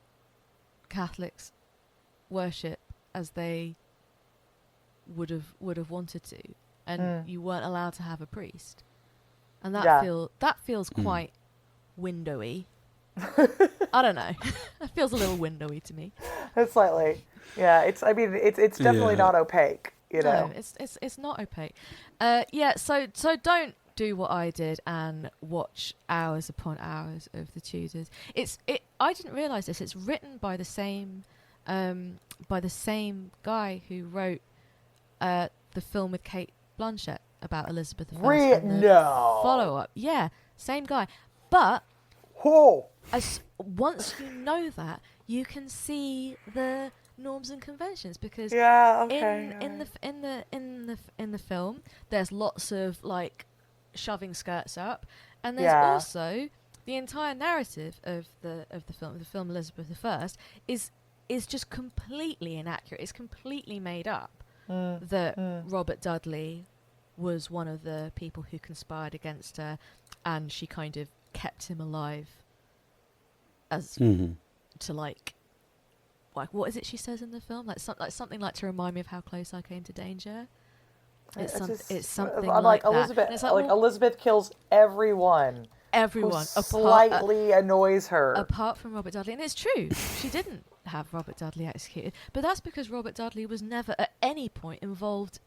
C: Catholics worship as they would have wanted to, and you weren't allowed to have a priest, and that feels quite windowy. I don't know. It feels a little windowy to me.
B: It's slightly, yeah. It's definitely not opaque.
C: No, it's not opaque. So don't do what I did and watch hours upon hours of the Tudors. I didn't realise this. It's written by the same guy who wrote the film with Kate Blanchett about Elizabeth I. Follow up, yeah, same guy, but. Once you know that, you can see the norms and conventions, because in the film there's lots of like shoving skirts up, and there's also the entire narrative of the film Elizabeth I is just completely inaccurate. It's completely made up that Robert Dudley was one of the people who conspired against her, and she kind of kept him alive as to like what is it she says in the film, something like to remind me of how close I came to danger. It's something
B: I'm like Elizabeth. It's like Elizabeth kills everyone who slightly annoys her,
C: apart from Robert Dudley, and it's true. She didn't. have Robert Dudley executed, but that's because Robert Dudley was never at any point involved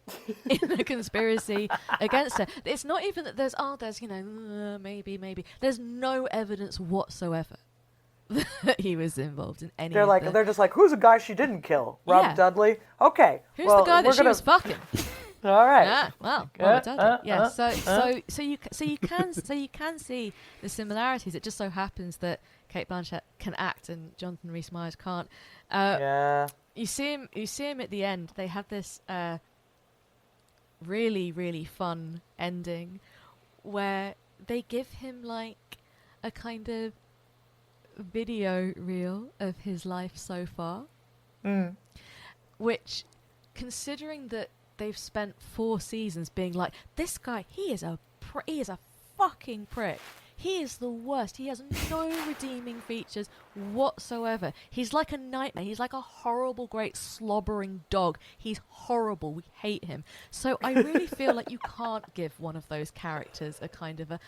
C: in a conspiracy against her. It's not even that there's maybe. There's no evidence whatsoever that he was involved in any.
B: They're just like, who's a guy she didn't kill? Robert Dudley. Okay.
C: Who's the guy that she was fucking?
B: All right.
C: Yeah, well, Robert Dudley. Yeah. So you can see the similarities. It just so happens that Kate Blanchett can act and Jonathan Rhys-Meyers can't. You see him at the end. They have this really, really fun ending where they give him like a kind of video reel of his life so far, which, considering that they've spent 4 seasons being like, this guy, he is a fucking prick. He is the worst. He has no redeeming features whatsoever. He's like a nightmare. He's like a horrible, great slobbering dog. He's horrible. We hate him. So I really feel like you can't give one of those characters a kind of a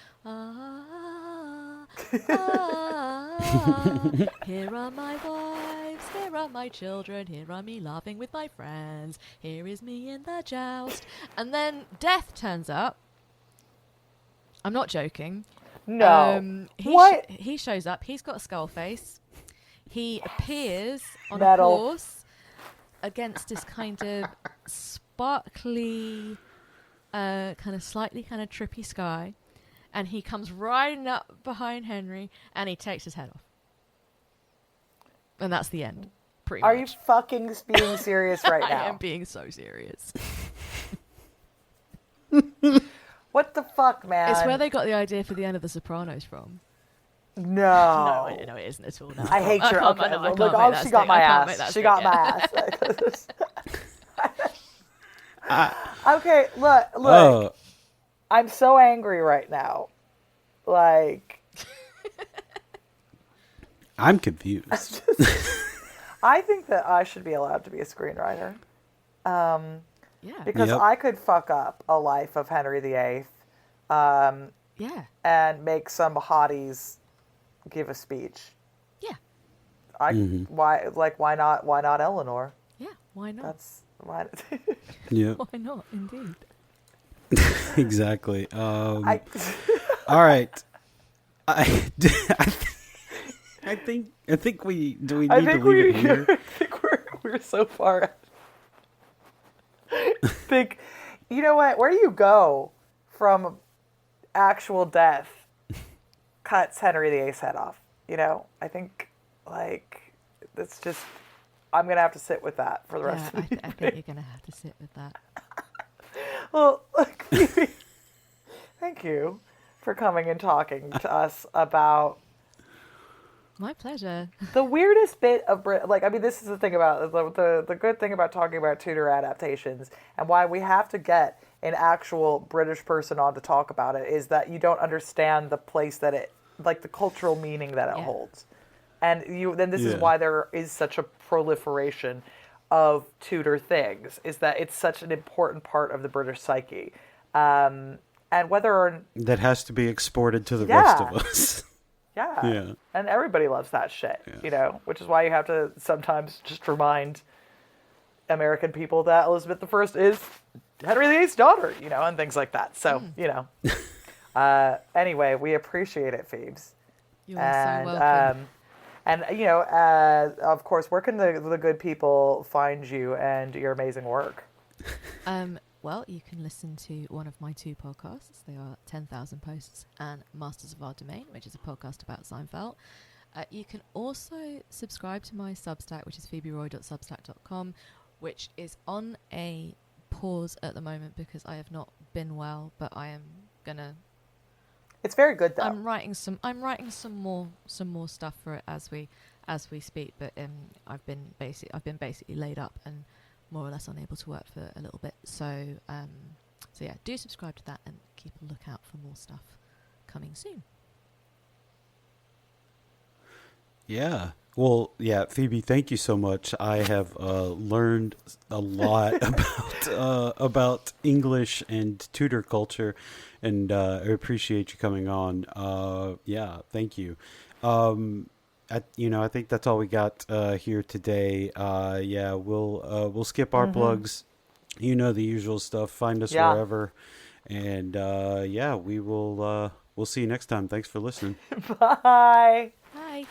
C: here are my wives, here are my children, here are me laughing with my friends, here is me in the joust. And then death turns up. I'm not joking.
B: No.
C: He shows up. He's got a skull face. He appears on
B: Metal.
C: a horse against this kind of sparkly, kind of slightly kind of trippy sky. And he comes riding up behind Henry and he takes his head off. And that's the end. Pretty much.
B: Are you fucking being serious right now?
C: I am being so serious.
B: What the fuck, man?
C: It's where they got the idea for the end of The Sopranos from.
B: No.
C: No, it isn't at all. No.
B: I hate your... Okay,
C: I
B: look,
C: can't
B: she got my ass. She got my ass. Okay, look. I'm so angry right now. Like...
A: I'm confused.
B: I think that I should be allowed to be a screenwriter.
C: Yeah.
B: Because I could fuck up a life of Henry VIII. And make some hotties give a speech.
C: Yeah.
B: Why not Eleanor?
C: Yeah, why not?
B: That's why.
A: Yeah.
C: Why not? Indeed.
A: Exactly. All right. I think we need to leave it here.
B: I think we're so far. You know what? Where do you go from actual death cuts Henry VIII's head off? You know, I think it's just, I'm gonna have to sit with that for the rest of the
C: I think you're gonna have to sit with that.
B: Well, look, thank you for coming and talking to us about.
C: My pleasure.
B: The weirdest bit of this is the thing about the good thing about talking about Tudor adaptations and why we have to get an actual British person on to talk about it is that you don't understand the place that it, like the cultural meaning that it holds. And this is why there is such a proliferation of Tudor things, is that it's such an important part of the British psyche. And whether or
A: that has to be exported to the rest of us.
B: Yeah. And everybody loves that shit, you know, which is why you have to sometimes just remind American people that Elizabeth I is Henry VIII's daughter, you know, and things like that. So, you know, anyway, we appreciate it, Phoebes.
C: You're so welcome.
B: And, you know, of course, where can the good people find you and your amazing work?
C: Well, you can listen to one of my 2 podcasts. They are 10,000 Posts and Masters of Our Domain, which is a podcast about Seinfeld. You can also subscribe to my Substack, which is phoeberoy.substack.com, which is on a pause at the moment because I have not been well, but I am gonna.
B: It's very good though.
C: I'm writing some more stuff for it as we speak, but I've been basically laid up and more or less unable to work for a little bit. So yeah, do subscribe to that and keep a lookout for more stuff coming soon.
A: Yeah. Well, yeah, Phoebe, thank you so much. I have learned a lot about English and Tudor culture, and I appreciate you coming on. Yeah, thank you. I think that's all we got here today. Yeah, we'll skip our plugs. The usual stuff. Find us
B: Yeah.
A: wherever, and yeah, we'll see you next time. Thanks for listening.
B: Bye.
C: Bye.